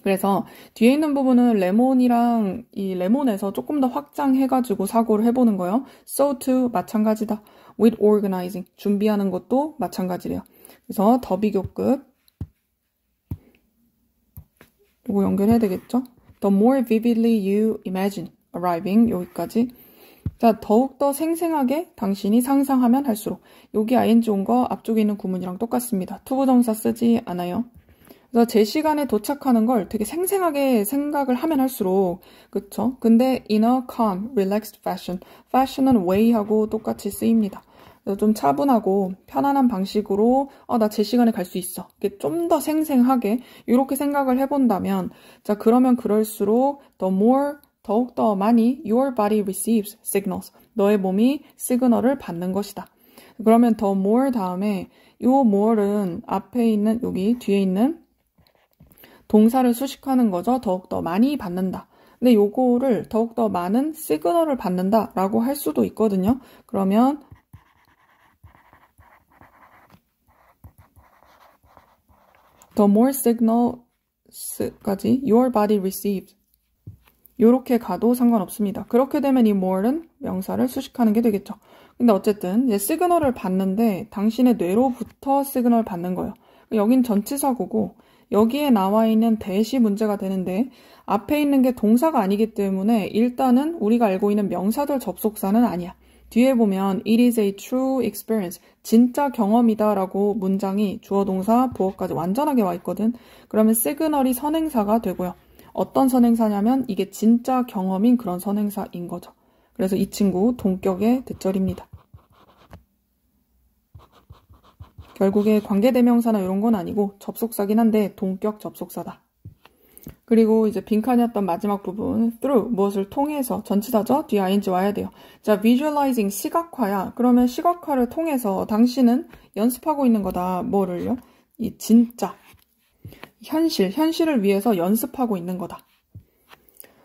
Speaker 1: 그래서 뒤에 있는 부분은 레몬이랑 이 레몬에서 조금 더 확장해가지고 사고를 해보는 거예요. So too 마찬가지다. With organizing 준비하는 것도 마찬가지래요. 그래서 더 비교급 이거 연결해야 되겠죠? The more vividly you imagine arriving 여기까지. 자, 더욱더 생생하게 당신이 상상하면 할수록 여기 ing 온 거 앞쪽에 있는 구문이랑 똑같습니다. 투부정사 쓰지 않아요. 그래서 제 시간에 도착하는 걸 되게 생생하게 생각을 하면 할수록 그쵸? 근데 in a calm, relaxed fashion fashion은 way하고 똑같이 쓰입니다. 그래서 좀 차분하고 편안한 방식으로 나 제 시간에 갈 수 있어. 좀 더 생생하게 이렇게 생각을 해본다면 자, 그러면 그럴수록 the more 더욱더 많이 your body receives signals. 너의 몸이 시그널을 받는 것이다. 그러면 the more 다음에 이 more는 앞에 있는 여기 뒤에 있는 동사를 수식하는 거죠. 더욱더 많이 받는다. 근데 요거를 더욱더 많은 시그널을 받는다 라고 할 수도 있거든요. 그러면 the more signals까지 your body receives 요렇게 가도 상관없습니다. 그렇게 되면 이 more는 명사를 수식하는 게 되겠죠. 근데 어쨌든 이제 시그널을 받는데 당신의 뇌로부터 시그널 받는 거예요. 여긴 전치사고고 여기에 나와 있는 that이 문제가 되는데 앞에 있는 게 동사가 아니기 때문에 일단은 우리가 알고 있는 명사절 접속사는 아니야. 뒤에 보면 it is a true experience, 진짜 경험이다 라고 문장이 주어 동사 보어까지 완전하게 와 있거든. 그러면 시그널이 선행사가 되고요. 어떤 선행사냐면 이게 진짜 경험인 그런 선행사인 거죠. 그래서 이 친구 동격의 대절입니다. 결국에 관계대명사나 이런 건 아니고 접속사긴 한데 동격 접속사다. 그리고 이제 빈칸이었던 마지막 부분 through 무엇을 통해서 전치사죠. 뒤에 ing 와야 돼요. 자, visualizing 시각화야. 그러면 시각화를 통해서 당신은 연습하고 있는 거다. 뭐를요? 이 진짜 현실을 위해서 연습하고 있는 거다.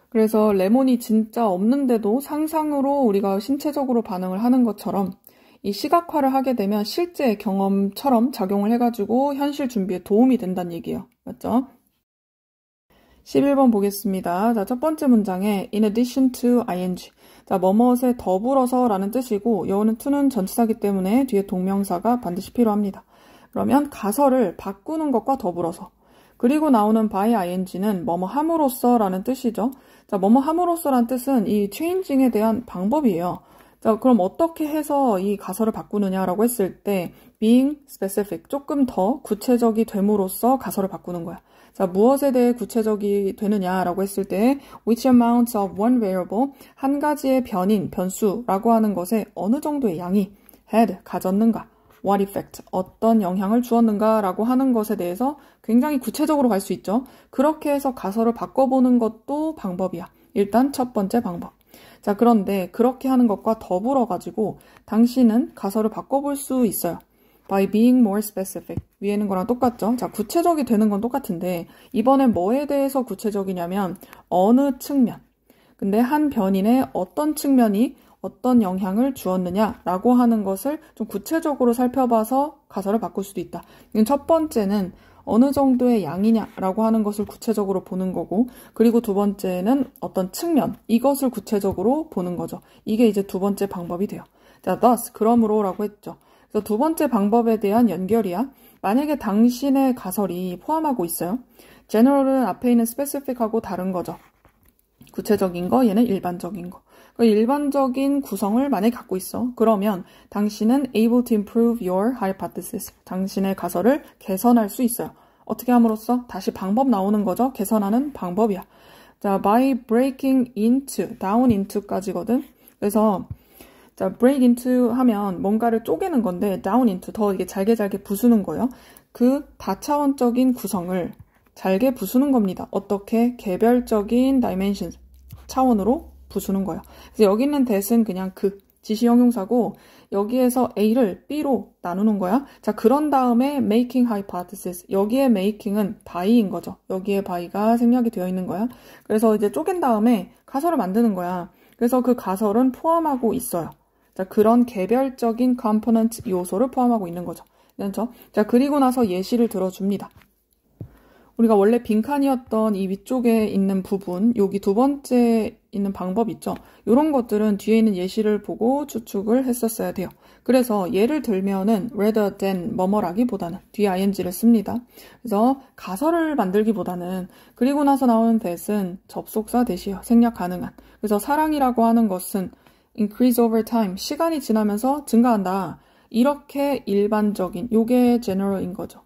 Speaker 1: 그래서 레몬이 진짜 없는데도 상상으로 우리가 신체적으로 반응을 하는 것처럼 이 시각화를 하게 되면 실제 경험처럼 작용을 해가지고 현실 준비에 도움이 된다는 얘기예요. 맞죠? 11번 보겠습니다. 자, 첫 번째 문장에 in addition to ing. 자, 뭐뭇에 더불어서 라는 뜻이고 여기는 to는 전치사기 때문에 뒤에 동명사가 반드시 필요합니다. 그러면 가설을 바꾸는 것과 더불어서. 그리고 나오는 by ing는 뭐뭐 함으로써 라는 뜻이죠. 자, 뭐뭐 함으로써 라는 뜻은 이 changing에 대한 방법이에요. 자, 그럼 어떻게 해서 이 가설을 바꾸느냐라고 했을 때 being specific, 조금 더 구체적이 됨으로써 가설을 바꾸는 거야. 자, 무엇에 대해 구체적이 되느냐라고 했을 때 which amounts of one variable, 한 가지의 변수라고 하는 것에 어느 정도의 양이 had, 가졌는가, what effect, 어떤 영향을 주었는가라고 하는 것에 대해서 굉장히 구체적으로 갈 수 있죠. 그렇게 해서 가설을 바꿔보는 것도 방법이야. 일단 첫 번째 방법. 자, 그런데 그렇게 하는 것과 더불어가지고 당신은 가설을 바꿔볼 수 있어요. by being more specific. 위에 있는 거랑 똑같죠? 자, 구체적이 되는 건 똑같은데 이번엔 뭐에 대해서 구체적이냐면 어느 측면. 근데 한 변인의 어떤 측면이 어떤 영향을 주었느냐라고 하는 것을 좀 구체적으로 살펴봐서 가설을 바꿀 수도 있다. 첫 번째는 어느 정도의 양이냐라고 하는 것을 구체적으로 보는 거고, 그리고 두 번째는 어떤 측면, 이것을 구체적으로 보는 거죠. 이게 이제 두 번째 방법이 돼요. 자, thus, 그러므로라고 했죠. 그래서 두 번째 방법에 대한 연결이야. 만약에 당신의 가설이 포함하고 있어요. general은 앞에 있는 specific하고 다른 거죠. 구체적인 거, 얘는 일반적인 거. 그 일반적인 구성을 만약에 갖고 있어. 그러면 당신은 able to improve your hypothesis. 당신의 가설을 개선할 수 있어요. 어떻게 함으로써? 다시 방법 나오는 거죠. 개선하는 방법이야. 자, by breaking into, down into까지거든. 그래서 자, break into 하면 뭔가를 쪼개는 건데 down into, 더 이게 잘게 부수는 거예요. 그 다차원적인 구성을 잘게 부수는 겁니다. 어떻게? 개별적인 dimensions, 차원으로 부수는 거예요. 그래서 여기 있는 that은 그냥 지시 형용사고 여기에서 A를 B로 나누는 거야. 자, 그런 다음에 making hypothesis. 여기에 making은 by인 거죠. 여기에 by가 생략이 되어 있는 거야. 그래서 이제 쪼갠 다음에 가설을 만드는 거야. 그래서 그 가설은 포함하고 있어요. 자, 그런 개별적인 component 요소를 포함하고 있는 거죠. 그렇죠? 자, 그리고 나서 예시를 들어줍니다. 우리가 원래 빈칸이었던 이 위쪽에 있는 부분, 여기 두 번째 있는 방법 있죠? 이런 것들은 뒤에 있는 예시를 보고 추측을 했었어야 돼요. 그래서 예를 들면은 rather than 뭐뭐라기보다는 뒤에 ing를 씁니다. 그래서 가설을 만들기보다는 그리고 나서 나오는 that은 접속사 대시요. 생략 가능한. 그래서 사랑이라고 하는 것은 increase over time. 시간이 지나면서 증가한다. 이렇게 일반적인, 요게 general인 거죠.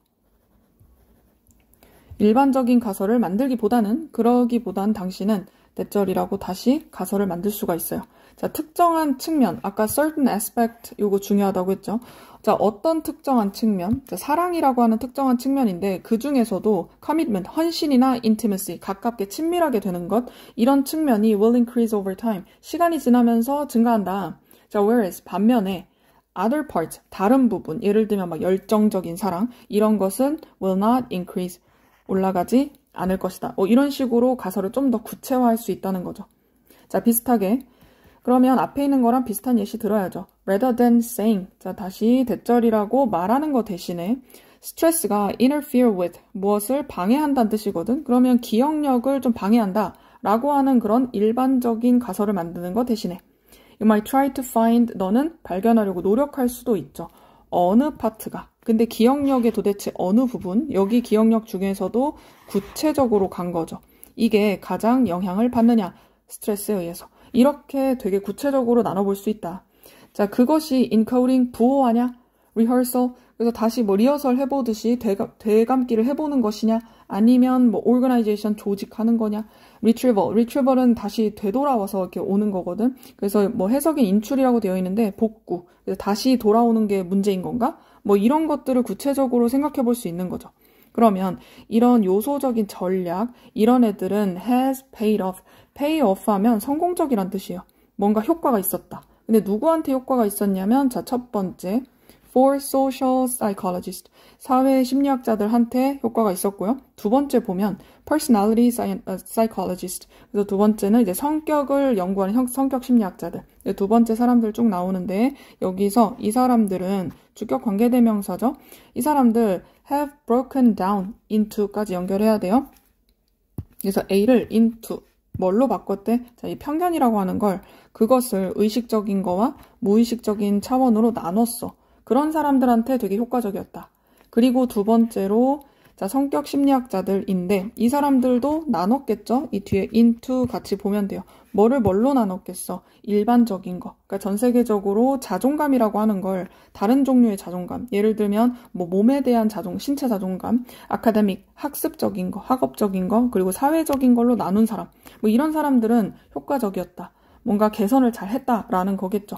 Speaker 1: 일반적인 가설을 만들기보다는 그러기보단 당신은 대절이라고 다시 가설을 만들 수가 있어요. 자, 특정한 측면, 아까 certain aspect 요거 중요하다고 했죠. 자, 어떤 특정한 측면, 자, 사랑이라고 하는 특정한 측면인데 그 중에서도 commitment, 헌신이나 intimacy, 가깝게 친밀하게 되는 것, 이런 측면이 will increase over time, 시간이 지나면서 증가한다. 자, whereas 반면에 other parts, 다른 부분, 예를 들면 막 열정적인 사랑, 이런 것은 will not increase, 올라가지 않을 것이다. 이런 식으로 가설을 좀 더 구체화할 수 있다는 거죠. 자, 비슷하게. 그러면 앞에 있는 거랑 비슷한 예시 들어야죠. rather than saying. 자, 다시 대절이라고 말하는 거 대신에 스트레스가 interfere with, 무엇을 방해한다는 뜻이거든. 그러면 기억력을 좀 방해한다 라고 하는 그런 일반적인 가설을 만드는 거 대신에 you might try to find, 너는 발견하려고 노력할 수도 있죠. 어느 파트가. 근데 기억력의 도대체 어느 부분? 여기 기억력 중에서도 구체적으로 간 거죠. 이게 가장 영향을 받느냐? 스트레스에 의해서. 이렇게 되게 구체적으로 나눠볼 수 있다. 자, 그것이 encoding 부호하냐? rehearsal, 그래서 다시 뭐 리허설 해보듯이 되감기를 해보는 것이냐, 아니면 뭐 organization 조직하는 거냐, retrieval은 다시 되돌아와서 이렇게 오는 거거든. 그래서 뭐 해석인 인출이라고 되어 있는데 복구, 그래서 다시 돌아오는 게 문제인 건가? 뭐 이런 것들을 구체적으로 생각해 볼 수 있는 거죠. 그러면 이런 요소적인 전략, 이런 애들은 has paid off. pay off 하면 성공적이란 뜻이에요. 뭔가 효과가 있었다. 근데 누구한테 효과가 있었냐면, 자, 첫 번째, for social psychologists, 사회 심리학자들한테 효과가 있었고요. 두 번째 보면 personality psychologist, 그래서 두 번째는 이제 성격을 연구하는 성격 심리학자들. 두 번째 사람들 쭉 나오는데, 여기서 이 사람들은 주격 관계대명사죠. 이 사람들 have broken down into까지 연결해야 돼요. 그래서 A를 into 뭘로 바꿨대? 자, 이 편견이라고 하는 걸, 그것을 의식적인 거와 무의식적인 차원으로 나눴어. 그런 사람들한테 되게 효과적이었다. 그리고 두 번째로, 자, 성격 심리학자들인데, 이 사람들도 나눴겠죠? 이 뒤에 into 같이 보면 돼요. 뭐를 뭘로 나눴겠어? 일반적인 거. 그러니까 전 세계적으로 자존감이라고 하는 걸 다른 종류의 자존감. 예를 들면 뭐 몸에 대한 신체 자존감, 아카데믹, 학습적인 거, 학업적인 거, 그리고 사회적인 걸로 나눈 사람. 뭐 이런 사람들은 효과적이었다. 뭔가 개선을 잘 했다라는 거겠죠.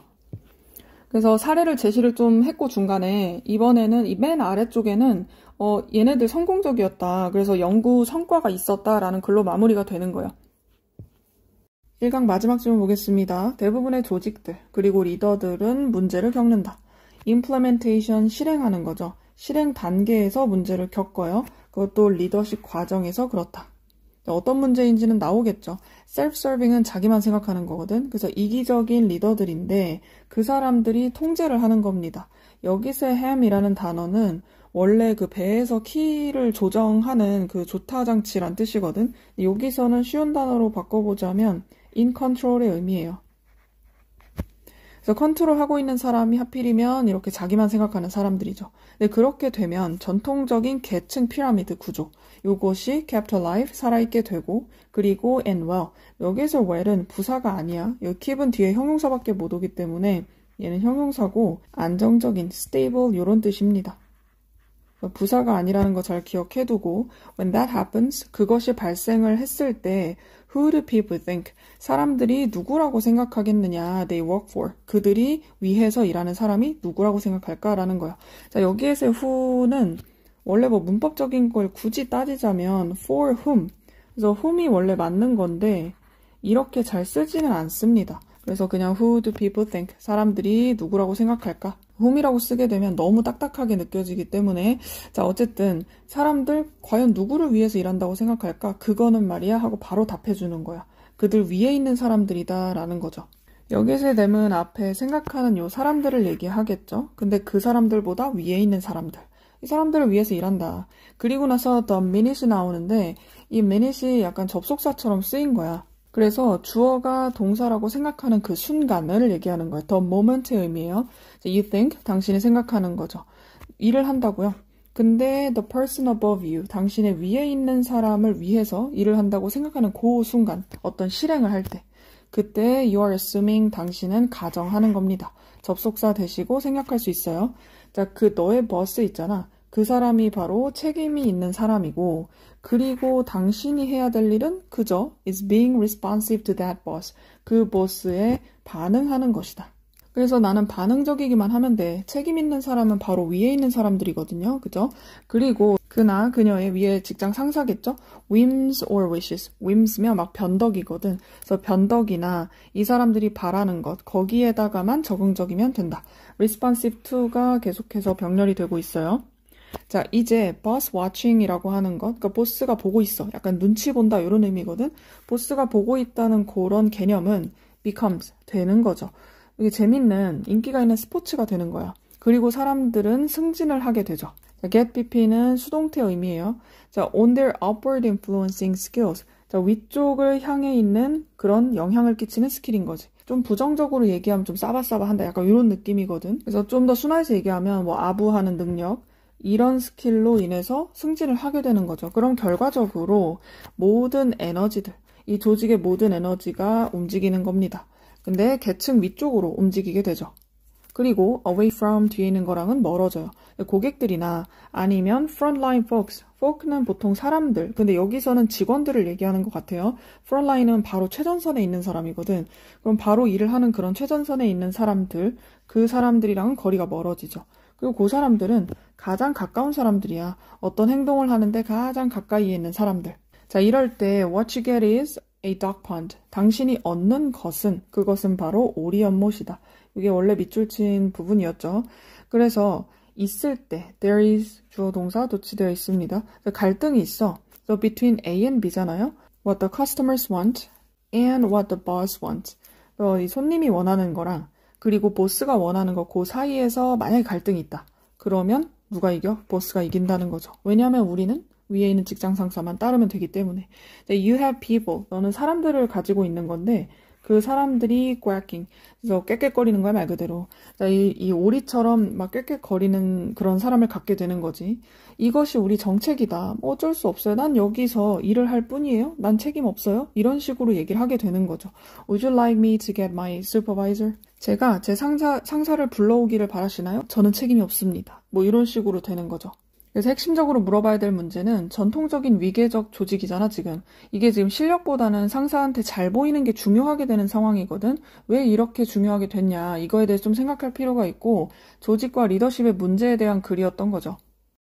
Speaker 1: 그래서 사례를 제시를 좀 했고 중간에 이번에는 이 맨 아래쪽에는 얘네들 성공적이었다. 그래서 연구 성과가 있었다라는 글로 마무리가 되는 거예요. 1강 마지막 질문 보겠습니다. 대부분의 조직들 그리고 리더들은 문제를 겪는다. implementation 실행하는 거죠. 실행 단계에서 문제를 겪어요. 그것도 리더십 과정에서 그렇다. 어떤 문제인지는 나오겠죠. self-serving은 자기만 생각하는 거거든. 그래서 이기적인 리더들인데 그 사람들이 통제를 하는 겁니다. 여기서의 ham이라는 단어는 원래 그 배에서 키를 조정하는 그 조타 장치란 뜻이거든. 여기서는 쉬운 단어로 바꿔보자면 in control의 의미예요. 그래서 컨트롤하고 있는 사람이 하필이면 이렇게 자기만 생각하는 사람들이죠. 근데 그렇게 되면 전통적인 계층 피라미드 구조, 요것이 kept alive, 살아있게 되고, 그리고 and well, 여기서 well은 부사가 아니야. 여기 keep은 뒤에 형용사밖에 못 오기 때문에 얘는 형용사고 안정적인, stable 이런 뜻입니다. 부사가 아니라는 거 잘 기억해두고 when that happens, 그것이 발생을 했을 때 who do people think? 사람들이 누구라고 생각하겠느냐? They work for. 그들이 위해서 일하는 사람이 누구라고 생각할까라는 거야. 자, 여기에서의 who는 원래 뭐 문법적인 걸 굳이 따지자면 for whom. 그래서 whom이 원래 맞는 건데 이렇게 잘 쓰지는 않습니다. 그래서 그냥 who do people think? 사람들이 누구라고 생각할까? whom이라고 쓰게 되면 너무 딱딱하게 느껴지기 때문에 자 어쨌든 사람들 과연 누구를 위해서 일한다고 생각할까? 그거는 말이야 하고 바로 답해주는 거야. 그들 위에 있는 사람들이다 라는 거죠. 여기서의 댐은 앞에 생각하는 요 사람들을 얘기하겠죠. 근데 그 사람들보다 위에 있는 사람들. 이 사람들을 위해서 일한다. 그리고 나서 the minute이 나오는데 이 minute이 약간 접속사처럼 쓰인 거야. 그래서 주어가 동사라고 생각하는 그 순간을 얘기하는 거예요. The moment의 의미예요. You think, 당신이 생각하는 거죠. 일을 한다고요. 근데 the person above you, 당신의 위에 있는 사람을 위해서 일을 한다고 생각하는 그 순간, 어떤 실행을 할 때. 그때 you are assuming, 당신은 가정하는 겁니다. 접속사 되시고 생각할 수 있어요. 자, 그 너의 boss 있잖아. 그 사람이 바로 책임이 있는 사람이고 그리고 당신이 해야 될 일은 그저 is being responsive to that boss. 그 보스에 반응하는 것이다. 그래서 나는 반응적이기만 하면 돼. 책임 있는 사람은 바로 위에 있는 사람들이거든요. 그죠? 그리고 그나 그녀의 위에 직장 상사겠죠? whims or wishes. whims면 막 변덕이거든. 그래서 변덕이나 이 사람들이 바라는 것 거기에다가만 적응적이면 된다. responsive to가 계속해서 병렬이 되고 있어요. 자, 이제 boss watching이라고 하는 것, 그러니까 보스가 보고 있어. 약간 눈치 본다 이런 의미거든. 보스가 보고 있다는 그런 개념은 becomes, 되는 거죠. 이게 재밌는 인기가 있는 스포츠가 되는 거야. 그리고 사람들은 승진을 하게 되죠. 자, get BP는 수동태 의미예요. 자, on their upward influencing skills. 자, 위쪽을 향해 있는 그런 영향을 끼치는 스킬인 거지. 좀 부정적으로 얘기하면 좀 싸바싸바한다. 약간 이런 느낌이거든. 그래서 좀 더 순화해서 얘기하면 뭐 아부하는 능력, 이런 스킬로 인해서 승진을 하게 되는 거죠. 그럼 결과적으로 모든 에너지들, 이 조직의 모든 에너지가 움직이는 겁니다. 근데 계층 위쪽으로 움직이게 되죠. 그리고 away from 뒤에 있는 거랑은 멀어져요. 고객들이나 아니면 frontline folks. folk는 보통 사람들. 근데 여기서는 직원들을 얘기하는 것 같아요. frontline은 바로 최전선에 있는 사람이거든. 그럼 바로 일을 하는 그런 최전선에 있는 사람들, 그 사람들이랑은 거리가 멀어지죠. 그리고 그 사람들은 가장 가까운 사람들이야. 어떤 행동을 하는데 가장 가까이에 있는 사람들. 자, 이럴 때 what you get is a duck pond. 당신이 얻는 것은, 그것은 바로 오리 연못이다. 이게 원래 밑줄 친 부분이었죠. 그래서 있을 때 there is 주어 동사 도치되어 있습니다. 갈등이 있어. So between A and B잖아요. What the customers want and what the boss wants. 이 손님이 원하는 거랑 그리고 보스가 원하는 거 그 사이에서 만약에 갈등이 있다. 그러면 누가 이겨? 보스가 이긴다는 거죠. 왜냐하면 우리는 위에 있는 직장 상사만 따르면 되기 때문에. You have people. 너는 사람들을 가지고 있는 건데 그 사람들이 quacking. 그래서 꽥꽥거리는 거야 말 그대로. 자, 이 오리처럼 막 꽥꽥거리는 그런 사람을 갖게 되는 거지. 이것이 우리 정책이다. 뭐 어쩔 수 없어요. 난 여기서 일을 할 뿐이에요. 난 책임 없어요. 이런 식으로 얘기를 하게 되는 거죠. Would you like me to get my supervisor? 제가 제 상사를 불러오기를 바라시나요? 저는 책임이 없습니다. 뭐 이런 식으로 되는 거죠. 그래서 핵심적으로 물어봐야 될 문제는 전통적인 위계적 조직이잖아, 지금. 이게 지금 실력보다는 상사한테 잘 보이는 게 중요하게 되는 상황이거든. 왜 이렇게 중요하게 됐냐. 이거에 대해서 좀 생각할 필요가 있고 조직과 리더십의 문제에 대한 글이었던 거죠.